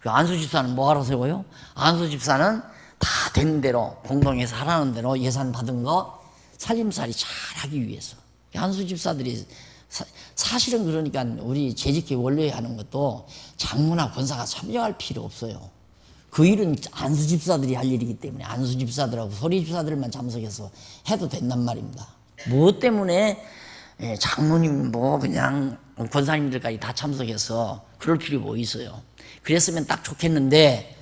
Speaker 1: 그 안수 집사는 뭐하러 세워요? 안수 집사는 다 된 대로 공동회에서 하라는 대로 예산 받은 거 살림살이 잘 하기 위해서. 안수 집사들이 사실은 그러니까 우리 재직회 원로회 하는 것도 장로나 권사가 참여할 필요 없어요. 그 일은 안수 집사들이 할 일이기 때문에 안수 집사들하고 소리 집사들만 참석해서 해도 된단 말입니다. 무엇 때문에 장로님 뭐 그냥 권사님들까지 다 참석해서 그럴 필요 뭐 있어요. 그랬으면 딱 좋겠는데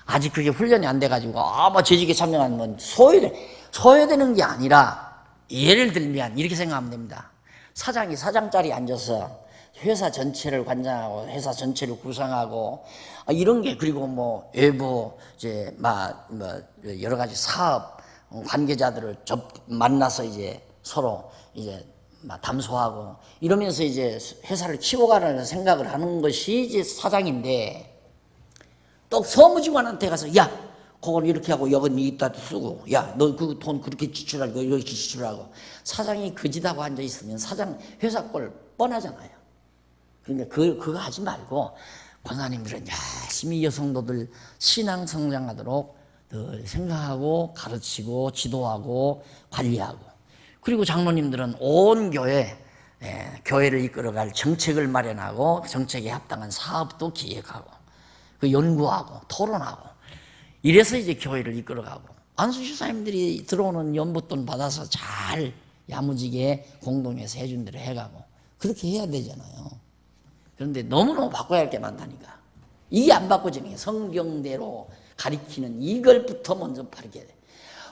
Speaker 1: 아직 그게 훈련이 안 돼가지고 뭐 재직에 참여하는 건 소외되는 게 아니라, 예를 들면 이렇게 생각하면 됩니다. 사장이 사장자리에 앉아서 회사 전체를 관장하고 회사 전체를 구상하고 이런 게, 그리고 뭐 외부 이제 여러 가지 사업 관계자들을 만나서 이제 서로 이제 담소하고 이러면서 이제 회사를 키워가라는 생각을 하는 것이 이제 사장인데, 또 서무직원한테 가서 야, 그걸 이렇게 하고 여긴 이따 쓰고, 야, 너 그 돈 그렇게 지출하고 이렇게 지출하고, 사장이 거지다고 앉아 있으면 사장 회사 꼴 뻔하잖아요. 그러니까 그거 하지 말고 권사님들은 열심히 여성도들 신앙 성장하도록 늘 생각하고 가르치고 지도하고 관리하고, 그리고 장로님들은 온 교회를 이끌어갈 정책을 마련하고 정책에 합당한 사업도 기획하고 그 연구하고 토론하고, 이래서 이제 교회를 이끌어가고, 안수집사님들이 들어오는 연봉돈 받아서 잘 야무지게 공동회에서 해준 대로 해가고 그렇게 해야 되잖아요. 그런데 너무너무 바꿔야 할 게 많다니까. 이게 안 바꿔지는 게 성경대로 가리키는 이걸부터 먼저 바르게 돼.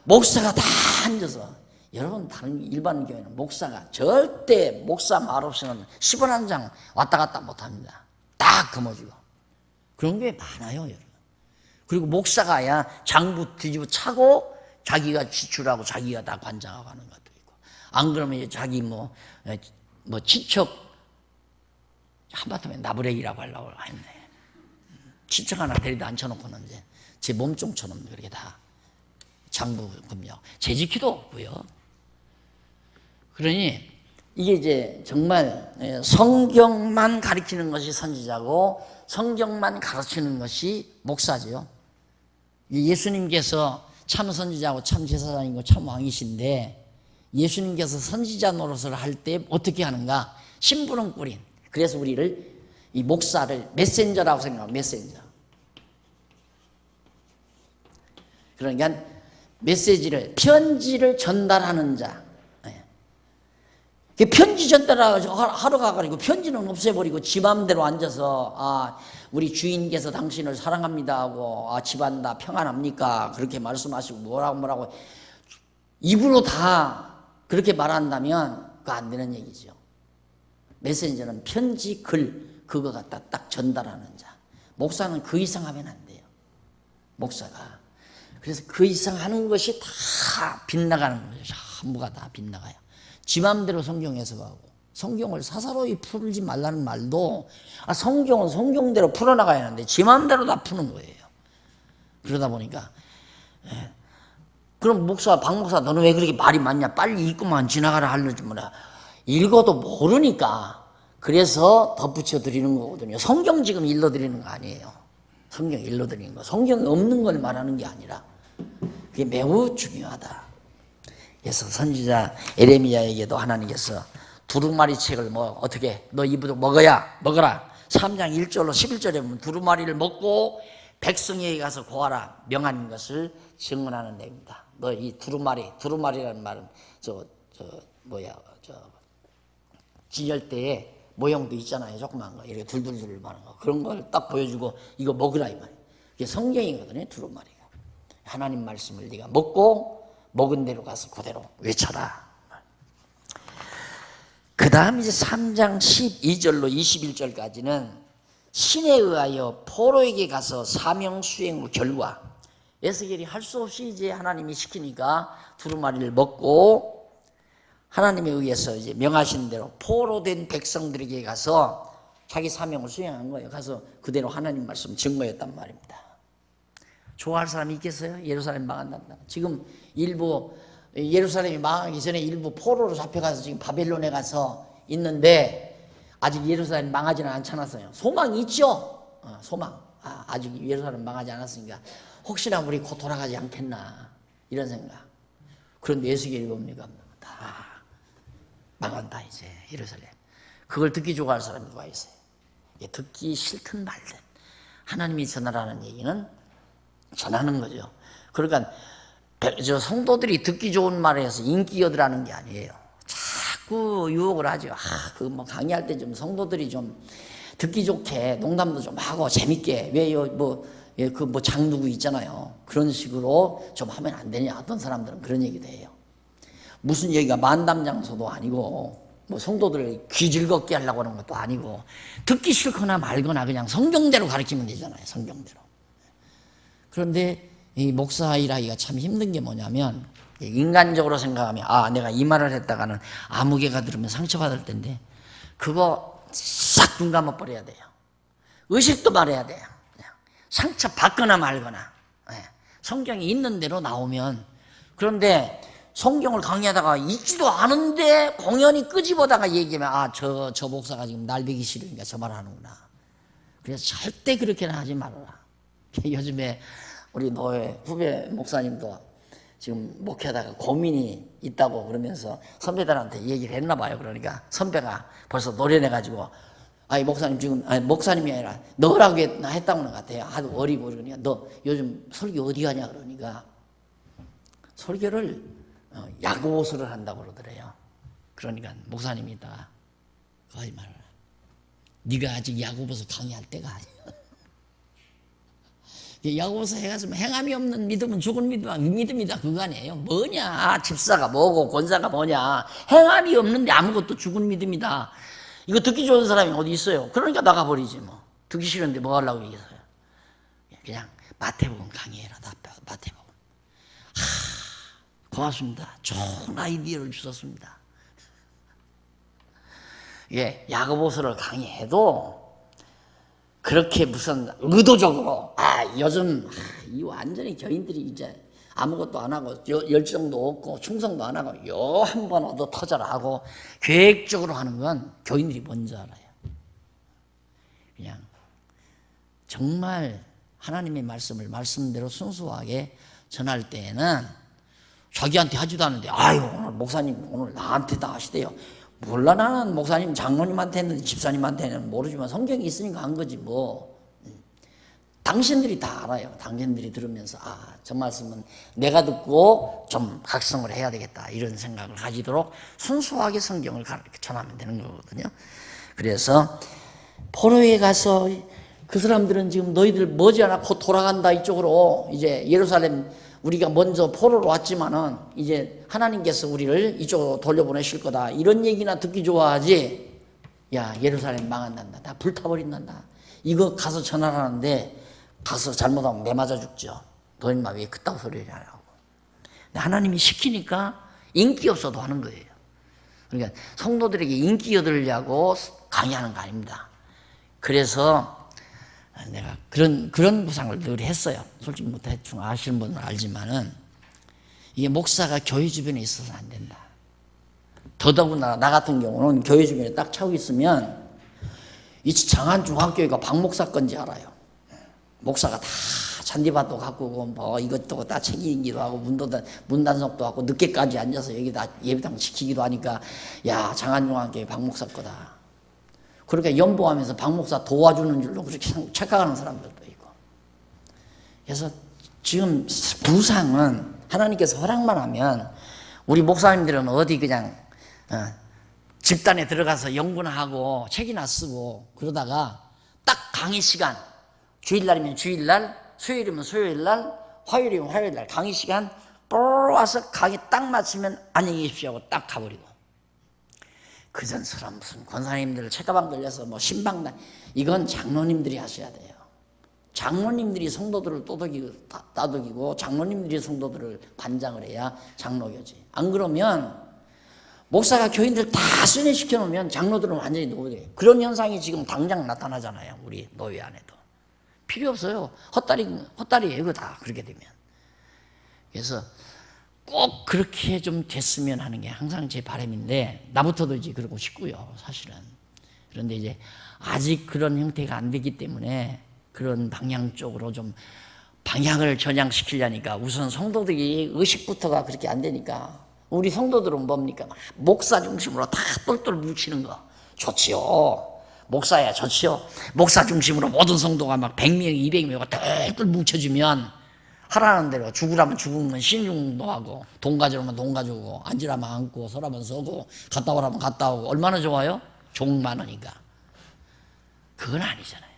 Speaker 1: 목사가 다 앉아서, 여러분 다른 일반 교회는 목사가 절대 목사 말 없이는 10원 한 장 왔다 갔다 못합니다. 딱 거머쥐고. 그런 게 많아요, 여러분. 그리고 목사가야 장부 뒤집어 차고 자기가 지출하고 자기가 다 관장하고 하는 것도 있고, 안 그러면 자기 뭐 친척, 한바탕에 나부레기라고 하려고 했네. 친척 하나 데리다 앉혀놓고는 이제 제 몸종처럼 그렇게 다 장부 금요. 재직기도 없고요. 그러니 이게 이제 정말 성경만 가르치는 것이 선지자고 성경만 가르치는 것이 목사죠. 예수님께서 참 선지자고 참 제사장이고 참 왕이신데, 예수님께서 선지자 노릇을 할 때 어떻게 하는가? 심부름 꾸린. 그래서 우리를, 이 목사를 메신저라고 생각하면 메신저. 그러니까 메시지를, 편지를 전달하는 자. 편지 전달하러 가가지고 편지는 없애버리고 지 맘대로 앉아서 우리 주인께서 당신을 사랑합니다 하고 집안 다 평안합니까? 그렇게 말씀하시고 뭐라고 입으로 다 그렇게 말한다면 그거 안 되는 얘기죠. 메신저는 편지, 글 그거 갖다 딱 전달하는 자. 목사는 그 이상 하면 안 돼요. 목사가. 그래서 그 이상 하는 것이 다 빗나가는 거죠. 전부가 다 빗나가요. 지 맘대로 성경 해석하고, 성경을 사사로이 풀지 말라는 말도 성경은 성경대로 풀어나가야 하는데 지 맘대로 다 푸는 거예요. 그러다 보니까 그럼 박 목사 너는 왜 그렇게 말이 많냐? 빨리 읽고만 지나가라 하려지 뭐냐? 읽어도 모르니까 그래서 덧붙여 드리는 거거든요. 성경 지금 일러드리는 거 아니에요. 성경 일러드리는 거. 성경이 없는 걸 말하는 게 아니라 그게 매우 중요하다. 그래서 선지자 에레미야에게도 하나님께서 두루마리 책을 뭐 어떻게 너 입으로 먹어라. 3장 1절로 11절에 보면 두루마리를 먹고 백성에게 가서 고하라 명하는 것을 증언하는 내용입니다. 너 이 두루마리라는 말은 진열대에 모형도 있잖아요. 조그만 거 이렇게 둘둘둘 하는 거 그런 걸 딱 보여주고 이거 먹으라 이 말이에요. 이게 성경이거든요. 두루마리가 하나님 말씀을 네가 먹고 먹은 대로 가서 그대로 외쳐라. 그 다음 이제 3장 12절로 21절까지는 신에 의하여 포로에게 가서 사명 수행의 결과 에스겔이 할 수 없이 이제 하나님이 시키니까 두루마리를 먹고 하나님에 의해서 이제 명하신 대로 포로된 백성들에게 가서 자기 사명을 수행한 거예요. 가서 그대로 하나님 말씀 증거했단 말입니다. 좋아할 사람이 있겠어요? 예루살렘 망한단다. 지금 일부 예루살렘이 망하기 전에 일부 포로로 잡혀가서 지금 바벨론에 가서 있는데 아직 예루살렘 망하지는 않잖아요. 소망이 있죠. 소망. 아직 예루살렘 망하지 않았으니까 혹시나 우리 곧 돌아가지 않겠나 이런 생각. 그런데 에스겔이 뭡니까? 다 망한다 이제 예루살렘. 그걸 듣기 좋아할 사람이 누가 있어요? 듣기 싫든 말든 하나님이 전하라는 얘기는 전하는 거죠. 그러니까 저 성도들이 듣기 좋은 말을 해서 인기 얻으라는 게 아니에요. 자꾸 유혹을 하죠. 그 뭐 강의할 때 좀 성도들이 좀 듣기 좋게 농담도 좀 하고 재밌게 왜요 뭐 장누구 있잖아요. 그런 식으로 좀 하면 안 되냐. 어떤 사람들은 그런 얘기도 해요. 무슨 얘기가 만담장소도 아니고 뭐 성도들을 귀 즐겁게 하려고 하는 것도 아니고 듣기 싫거나 말거나 그냥 성경대로 가르치면 되잖아요. 성경대로. 그런데 이 목사 일하기가 참 힘든 게 뭐냐면 인간적으로 생각하면 내가 이 말을 했다가는 아무개가 들으면 상처받을 텐데 그거 싹 눈 감아버려야 돼요. 의식도 말해야 돼요. 그냥 상처 받거나 말거나 성경이 있는 대로 나오면. 그런데 성경을 강의하다가 있지도 않은데 공연히 끄집어다가 얘기하면 저 목사가 지금 날 베기 싫으니까 저 말을 하는구나. 그래서 절대 그렇게는 하지 말아라. 요즘에 우리 노회 후배 목사님도 지금 목회하다가 고민이 있다고 그러면서 선배들한테 얘기를 했나 봐요. 그러니까 선배가 벌써 노련해가지고 목사님 지금 목사님이 아니라 너라고 했다는 것 같아요. 하도 어리고 그러니까 너 요즘 설교 어디 가냐 그러니까 설교를 야고보서를 한다고 그러더래요. 그러니까 목사님이 다 거짓말을 네가 아직 야고보서 강의할 때가 아니야. 야고보서 해가지고 행함이 없는 믿음은 죽은 믿음이다 그거 아니에요. 뭐냐 집사가 뭐고 권사가 뭐냐 행함이 없는데 아무것도 죽은 믿음이다. 이거 듣기 좋은 사람이 어디 있어요. 그러니까 나가버리지 뭐. 듣기 싫은데 뭐 하려고 얘기했어요. 그냥 마태복음 강의해라. 마태복음. 고맙습니다. 좋은 아이디어를 주셨습니다. 야고보서를 강의해도 그렇게 무슨 의도적으로 요즘 이 완전히 교인들이 이제 아무것도 안 하고 열정도 없고 충성도 안 하고 요 한 번 얻어 터져라 하고 계획적으로 하는 건 교인들이 뭔지 알아요. 그냥 정말 하나님의 말씀을 말씀대로 순수하게 전할 때에는 자기한테 하지도 않는데 오늘 목사님 오늘 나한테 다 하시대요. 몰라 나는 목사님 장로님한테 했는데 집사님한테는 모르지만 성경이 있으니까 한 거지 뭐. 당신들이 다 알아요. 당신들이 들으면서 저 말씀은 내가 듣고 좀 각성을 해야 되겠다 이런 생각을 가지도록 순수하게 성경을 전하면 되는 거거든요. 그래서 포로에 가서 그 사람들은 지금 너희들 머지않아 곧 돌아간다 이쪽으로 이제 예루살렘 우리가 먼저 포로로 왔지만은 이제 하나님께서 우리를 이쪽으로 돌려보내실 거다 이런 얘기나 듣기 좋아하지. 야 예루살렘 망한단다. 다 불타버린단다. 이거 가서 전하라는데 가서 잘못하면 내 맞아 죽죠. 너희는 왜 그따구 소리를 하냐고. 하나님이 시키니까 인기 없어도 하는 거예요. 그러니까 성도들에게 인기 얻으려고 강의하는 거 아닙니다. 그래서 내가 그런 구상을 늘 했어요. 솔직히 뭐 대충 아시는 분은 알지만은 이게 목사가 교회 주변에 있어서는 안 된다. 더더구나 나 같은 경우는 교회 주변에 딱 차고 있으면 이 장안중학교가 박 목사 건지 알아요. 목사가 다 잔디밭도 가꾸고 뭐 이것도 다 챙기기도 하고 문단속도 하고 늦게까지 앉아서 여기다 예배당 지키기도 하니까 야 장안중앙교회 박 목사 거다. 그렇게 연보하면서 박 목사 도와주는 줄로 그렇게 착각하는 사람들도 있고. 그래서 지금 부상은 하나님께서 허락만 하면 우리 목사님들은 어디 그냥 집단에 들어가서 연구하고 책이나 쓰고 그러다가 딱 강의 시간 주일날이면 주일날, 수요일이면 수요일날, 화요일이면 화요일날 강의 시간 와서 강의 딱 마치면 안녕히 계십시오 하고 딱 가버리고. 그전처럼 무슨 권사님들 책가방 걸려서 뭐 신방날 이건 장로님들이 하셔야 돼요. 장로님들이 성도들을 따독이고 장로님들이 성도들을 관장을 해야 장로교지. 안 그러면 목사가 교인들 다 순회시켜 놓으면 장로들은 완전히 노예돼요. 그런 현상이 지금 당장 나타나잖아요. 우리 노예 안에도. 필요 없어요. 헛다리예요. 이거 다 그렇게 되면. 그래서 꼭 그렇게 좀 됐으면 하는 게 항상 제 바람인데 나부터도 이제 그러고 싶고요. 사실은. 그런데 이제 아직 그런 형태가 안 되기 때문에 그런 방향 쪽으로 좀 방향을 전향시키려니까 우선 성도들이 의식부터가 그렇게 안 되니까 우리 성도들은 뭡니까? 목사 중심으로 다 똘똘 뭉치는 거 좋지요. 목사야 좋지요. 목사 중심으로 모든 성도가 막 100명, 200명가 똘똘 뭉쳐지면 하라는 대로 죽으라면 죽으면 신중도 하고 돈 가져오면 돈 가져오고 앉으라면 앉고 서라면 서고 갔다 오라면 갔다 오고 얼마나 좋아요? 종 많으니까. 그건 아니잖아요.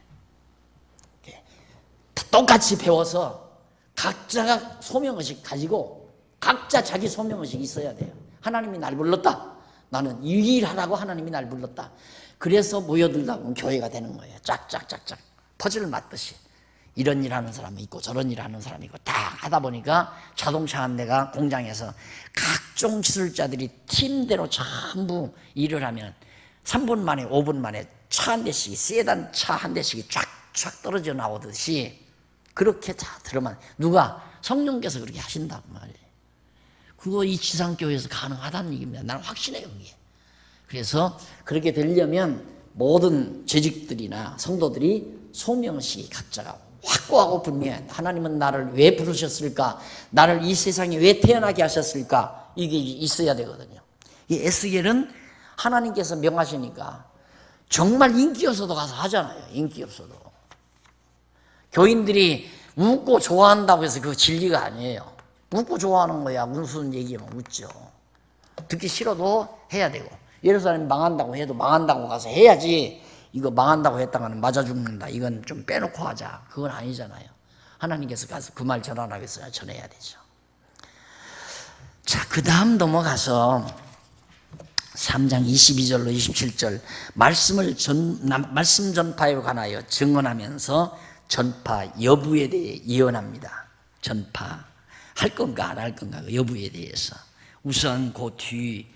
Speaker 1: 다 똑같이 배워서 각자가 소명의식 가지고 각자 자기 소명의식이 있어야 돼요. 하나님이 날 불렀다. 나는 이 일 하라고 하나님이 날 불렀다. 그래서 모여들다 보면 교회가 되는 거예요. 쫙쫙쫙쫙 퍼즐 맞듯이. 이런 일 하는 사람이 있고 저런 일 하는 사람이 있고 다 하다 보니까 자동차 한 대가 공장에서 각종 기술자들이 팀대로 전부 일을 하면 3분 만에 5분 만에 차 한 대씩 세단 차 한 대씩이 쫙쫙 떨어져 나오듯이 그렇게 다 들어만 누가 성령께서 그렇게 하신다고 말이에요. 그거 이 지상교회에서 가능하다는 얘기입니다. 나는 확신해요 그게. 그래서 그렇게 되려면 모든 재직들이나 성도들이 소명의식이 각자가 확고하고 분명해. 하나님은 나를 왜 부르셨을까? 나를 이 세상에 왜 태어나게 하셨을까? 이게 있어야 되거든요. 이 에스겔은 하나님께서 명하시니까 정말 인기 없어도 가서 하잖아요. 인기 없어도. 교인들이 웃고 좋아한다고 해서 그거 진리가 아니에요. 웃고 좋아하는 거야. 무슨 얘기면 웃죠. 듣기 싫어도 해야 되고. 예루살렘 망한다고 해도 망한다고 가서 해야지. 이거 망한다고 했다가는 맞아 죽는다. 이건 좀 빼놓고 하자. 그건 아니잖아요. 하나님께서 가서 그 말 전하라고 했어요. 전해야 되죠. 자, 그 다음 넘어가서 3장 22절로 27절 말씀 전파에 관하여 증언하면서 전파 여부에 대해 예언합니다. 전파 할 건가 안 할 건가 그 여부에 대해서 우선 그 뒤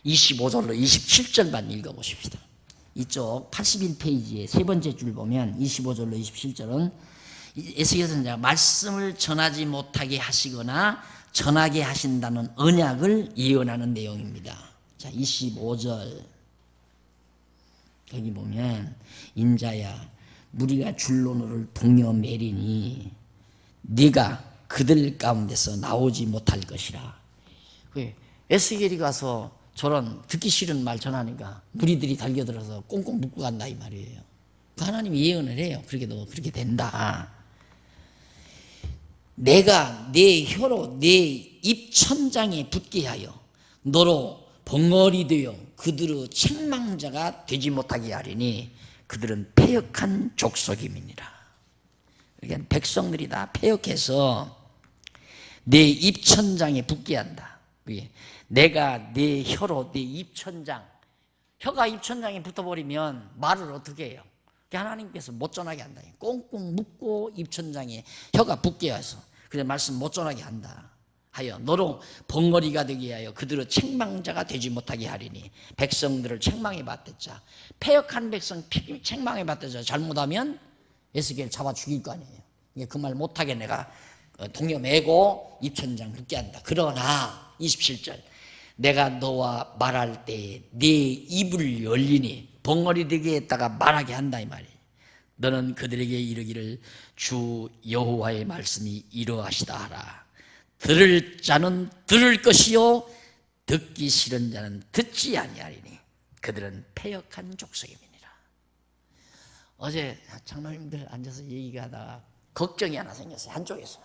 Speaker 1: 25절로 27절만 읽어보십시다. 이쪽 81페이지의 세 번째 줄 보면 25절로 27절은 에스겔 선지자가 말씀을 전하지 못하게 하시거나 전하게 하신다는 언약을 예언하는 내용입니다. 자, 25절 여기 보면 인자야 무리가 줄로 너를 동여 매리니 네가 그들 가운데서 나오지 못할 것이라. 에스겔이 가서 저런 듣기 싫은 말 전하니까 무리들이 달겨들어서 꽁꽁 묶고 간다 이 말이에요. 하나님이 예언을 해요. 그렇게 된다. 내가 내 혀로 내 입천장에 붙게 하여 너로 벙어리 되어 그들의 책망자가 되지 못하게 하리니 그들은 패역한 족속임이니라. 그러니까 백성들이 다 패역해서 내 입천장에 붙게 한다. 내가 내 혀로 내 입천장, 혀가 입천장에 붙어버리면 말을 어떻게 해요? 하나님께서 못 전하게 한다. 꽁꽁 묶고 입천장에 혀가 붙게 해서 그래 말씀 못 전하게 한다. 하여 너로 벙어리가 되게 하여 그들의 책망자가 되지 못하게 하리니 백성들을 책망해 받댔자. 패역한 백성 책망해 받댔자. 잘못하면 에스겔 잡아 죽일 거 아니에요. 그 말 못하게 내가 동여 매고 입천장 붙게 한다. 그러나 27절 내가 너와 말할 때 네 입을 열리니 벙어리 되게 했다가 말하게 한다 이 말이에요. 너는 그들에게 이르기를 주 여호와의 말씀이 이러하시다 하라. 들을 자는 들을 것이요 듣기 싫은 자는 듣지 아니하리니 그들은 패역한 족속임이니라. 어제 장로님들 앉아서 얘기하다가 걱정이 하나 생겼어요. 한쪽에서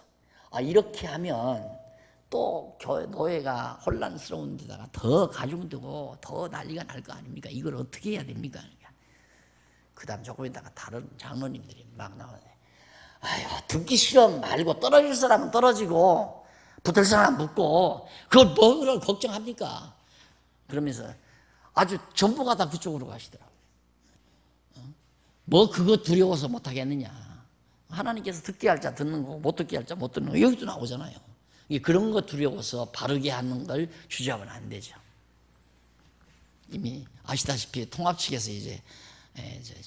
Speaker 1: 이렇게 하면 또 노예가 혼란스러운 데다가 더 가중되고 더 난리가 날 거 아닙니까? 이걸 어떻게 해야 됩니까? 그 다음 조금 있다가 다른 장로님들이 막 나오네. 아유, 듣기 싫어 말고 떨어질 사람은 떨어지고 붙을 사람은 붙고 그걸 뭐를 걱정합니까? 그러면서 아주 전부가 다 그쪽으로 가시더라고요. 뭐 그거 두려워서 못하겠느냐. 하나님께서 듣게 할 자 듣는 거고 못 듣게 할 자 못 듣는 거 여기도 나오잖아요. 그런 거 두려워서 바르게 하는 걸 주저하면 안 되죠. 이미 아시다시피 통합 측에서 이제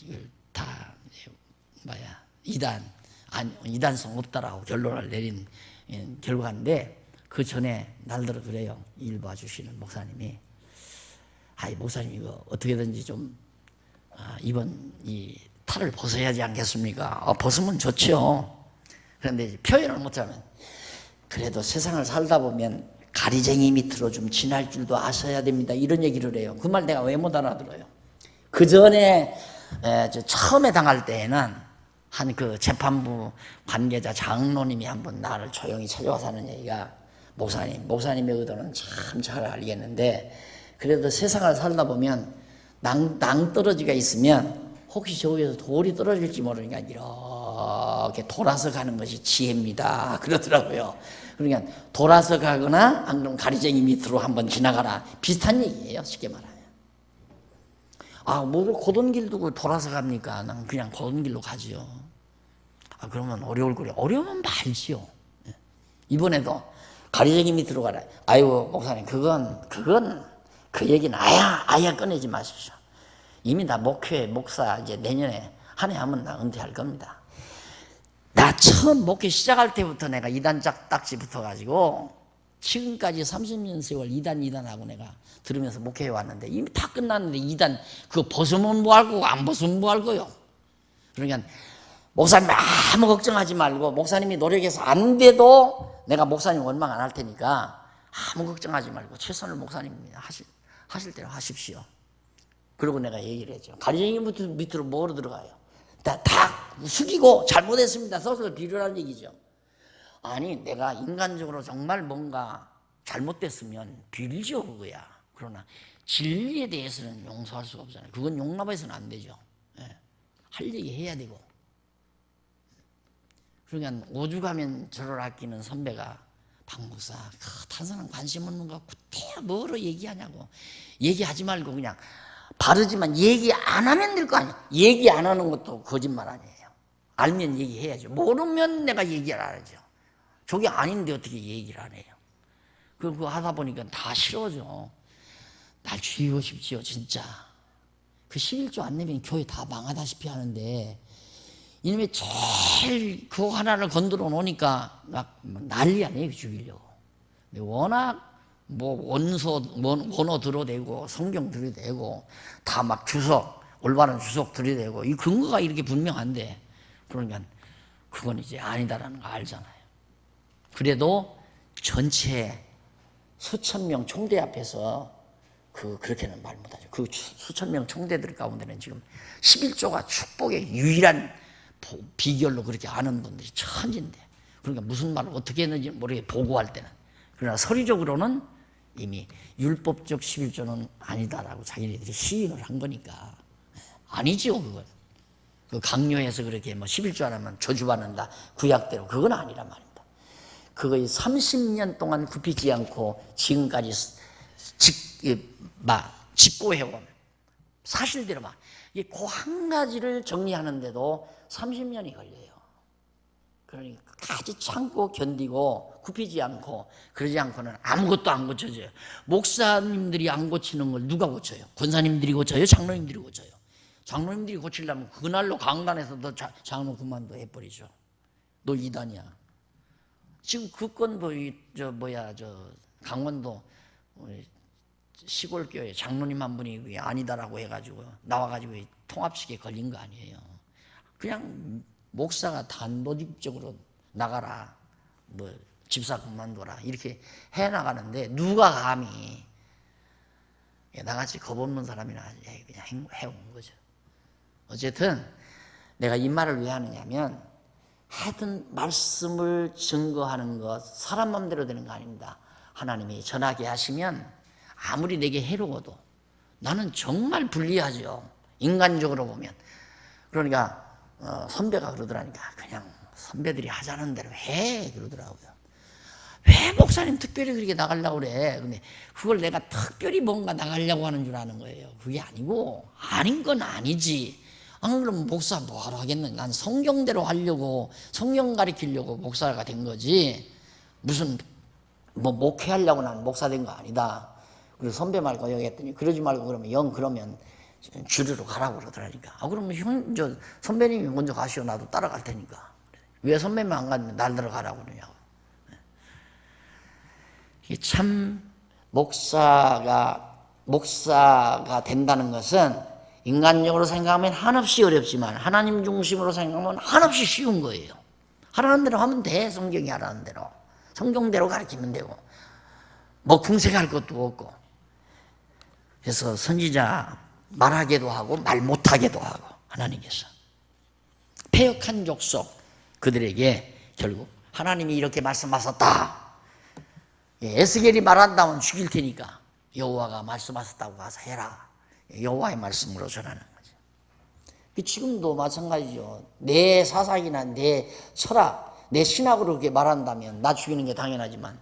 Speaker 1: 이걸 다 이단성 없다라고 결론을 내린 결과인데 그 전에 날들어 그래요. 일 봐주시는 목사님이 목사님 이거 어떻게든지 좀 이번 이 탈을 벗어야 하지 않겠습니까? 벗으면 좋죠. 그런데 이제 표현을 못하면 그래도 세상을 살다 보면 가리쟁이 밑으로 좀 지날 줄도 아셔야 됩니다. 이런 얘기를 해요. 그 말 내가 왜 못 알아들어요? 그 전에 처음에 당할 때에는 한 그 재판부 관계자 장로님이 한번 나를 조용히 찾아와서 하는 얘기가 목사님의 의도는 참 잘 알겠는데 그래도 세상을 살다 보면 낭떠러지가 있으면 혹시 저기에서 돌이 떨어질지 모르니까 이렇게 돌아서 가는 것이 지혜입니다. 그러더라고요. 그러니까 돌아서 가거나 안 그러면 가리쟁이 밑으로 한번 지나가라. 비슷한 얘기예요. 쉽게 말하면. 뭐 고든길 두고 돌아서 갑니까? 난 그냥 고든길로 가지요. 그러면 어려울 거예요. 어려우면 말지요. 이번에도 가리쟁이 밑으로 가라. 아이고 목사님 그건 그 얘기는 아예 꺼내지 마십시오. 이미 나 목사 이제 내년에 한 해 하면 나 은퇴할 겁니다. 나 처음 목회 시작할 때부터 내가 이단 딱지 붙어가지고 지금까지 30년 세월 이단하고 내가 들으면서 목회해 왔는데 이미 다 끝났는데 이단 그거 벗으면 뭐 할 거고 안 벗으면 뭐 할 거요. 그러니까 목사님 아무 걱정하지 말고 목사님이 노력해서 안 돼도 내가 목사님 원망 안 할 테니까 아무 걱정하지 말고 최선을 목사님이 하실 대로 하십시오. 그리고 내가 얘기를 했죠. 가리쟁이 밑으로 뭐로 들어가요? 다 숙이고 잘못했습니다. 서서 비료라는 얘기죠. 아니 내가 인간적으로 정말 뭔가 잘못됐으면 빌죠 그거야. 그러나 진리에 대해서는 용서할 수가 없잖아요. 그건 용납해서는 안 되죠. 할 얘기 해야 되고. 그러니까 오죽하면 저를 아끼는 선배가 박 목사 다른 사람 관심 없는 거 구태여 뭐로 얘기하냐고. 얘기하지 말고 그냥 바르지만 얘기 안 하면 될 거 아니야. 얘기 안 하는 것도 거짓말 아니에요. 알면 얘기해야죠. 모르면 내가 얘기를 안 하죠. 저게 아닌데 어떻게 얘기를 안 해요. 그거 하다 보니까 다 싫어져. 날 죽이고 싶지요 진짜. 그 11조 안 내면 교회 다 망하다시피 하는데 이놈의 제일 그거 하나를 건드려 놓으니까 막 난리 아니에요. 죽이려고. 워낙 원어 들어대고 성경 들이대고 다 막 올바른 주석 들이대고 이 근거가 이렇게 분명한데 그러니까 그건 이제 아니다라는 거 알잖아요. 그래도 전체 수천 명 총대 앞에서 그렇게는 말 못하죠. 그 수천 명 총대들 가운데는 지금 11조가 축복의 유일한 비결로 그렇게 아는 분들이 천진데 그러니까 무슨 말을 어떻게 했는지 모르게 보고할 때는 그러나 서류적으로는 이미 율법적 11조는 아니다라고 자기네들이 시인을 한 거니까 아니죠 그건. 그 강요해서 그렇게 11조 안 하면 저주받는다 구약대로 그건 아니란 말입니다. 그거의 30년 동안 굽히지 않고 지금까지 직고해온 사실대로 그 한 가지를 정리하는데도 30년이 걸려요. 그러니까 끝까지 참고 견디고 굽히지 않고 그러지 않고는 아무것도 안 고쳐져요. 목사님들이 안 고치는 걸 누가 고쳐요? 권사님들이 고쳐요? 장로님들이 고쳐요? 장로님들이 고치려면 그날로 강단에서 너 장로 그만둬 해버리죠. 너 이단이야. 지금 그 건도 강원도 시골교회 장로님 한 분이 아니다라고 해가지고 나와가지고 통합식에 걸린 거 아니에요. 그냥 목사가 단도직입적으로 나가라, 뭐 집사 그만둬라 이렇게 해나가는데 누가 감히 나같이 겁없는 사람이나 그냥 해온 거죠. 어쨌든 내가 이 말을 왜 하느냐면, 하여튼 말씀을 증거하는 것 사람 맘대로 되는 거 아닙니다. 하나님이 전하게 하시면 아무리 내게 해로워도 나는 정말 불리하죠, 인간적으로 보면. 그러니까 선배가 그러더라니까, 그냥 선배들이 하자는 대로 해 그러더라고요. 왜 목사님 특별히 그렇게 나가려고 그래? 근데 그걸 내가 특별히 뭔가 나가려고 하는 줄 아는 거예요. 그게 아니고, 아닌 건 아니지. 안 그러면 목사 뭐하러 하겠는? 난 성경대로 하려고, 성경 가르치려고 목사가 된 거지, 무슨 뭐 목회하려고 난 목사 된 거 아니다. 그래서 선배 말고 여기 했더니, 그러지 말고 그러면 그러면 주류로 가라고 그러더라니까. 그러면 선배님이 먼저 가시오, 나도 따라갈 테니까. 왜 선배님 안 가면 날 들어가라고 그러냐고. 참 목사가 된다는 것은 인간적으로 생각하면 한없이 어렵지만 하나님 중심으로 생각하면 한없이 쉬운 거예요. 하라는 대로 하면 돼. 성경이 하라는 대로, 성경대로 가르치면 되고, 뭐 궁색할 것도 없고. 그래서 선지자 말하게도 하고 말 못하게도 하고, 하나님께서 패역한 족속 그들에게 결국 하나님이 이렇게 말씀하셨다, 에스겔이 말한다면 죽일 테니까 여호와가 말씀하셨다고 가서 해라, 여호와의 말씀으로 전하는 거죠. 지금도 마찬가지죠. 내 사상이나 내 철학, 내 신학으로 그렇게 말한다면 나 죽이는 게 당연하지만,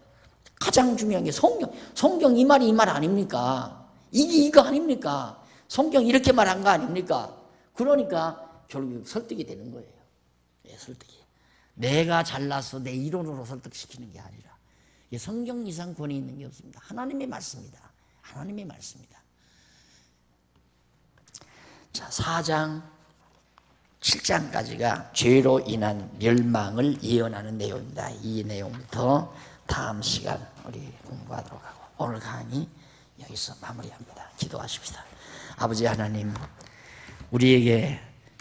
Speaker 1: 가장 중요한 게 성경 이 말이 이 말 아닙니까? 이거 아닙니까? 성경 이렇게 말한 거 아닙니까? 그러니까 결국 설득이 되는 거예요. 설득이. 내가 잘나서 내 이론으로 설득시키는 게 아니라, 성경 이상 권위 있는 게 없습니다. 하나님의 말씀이다. 하나님의 말씀이다. 자, 4장 7장까지가 죄로 인한 멸망을 예언하는 내용입니다. 이 내용부터 다음 시간 우리 공부하도록 하고, 오늘 강의 여기서 마무리합니다. 기도하십시다. 아버지 하나님, 우리에게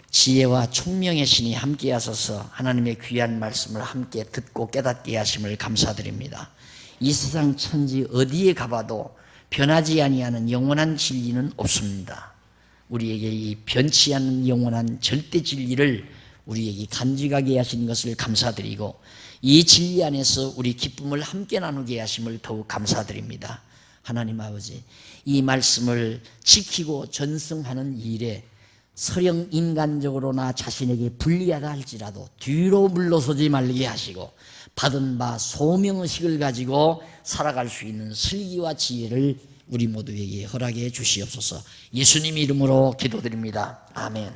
Speaker 1: 지혜와 총명의 신이 함께 하셔서 하나님의 귀한 말씀을 함께 듣고 깨닫게 하심을 감사드립니다. 이 세상 천지 어디에 가봐도 변하지 아니하는 영원한 진리는 없습니다. 우리에게 이 변치 않는 영원한 절대 진리를 우리에게 간직하게 하신 것을 감사드리고, 이 진리 안에서 우리 기쁨을 함께 나누게 하심을 더욱 감사드립니다. 하나님 아버지, 이 말씀을 지키고 전승하는 일에 서령 인간적으로나 자신에게 불리하다 할지라도 뒤로 물러서지 말게 하시고, 받은 바 소명의식을 가지고 살아갈 수 있는 슬기와 지혜를 우리 모두에게 허락해 주시옵소서. 예수님 이름으로 기도드립니다. 아멘.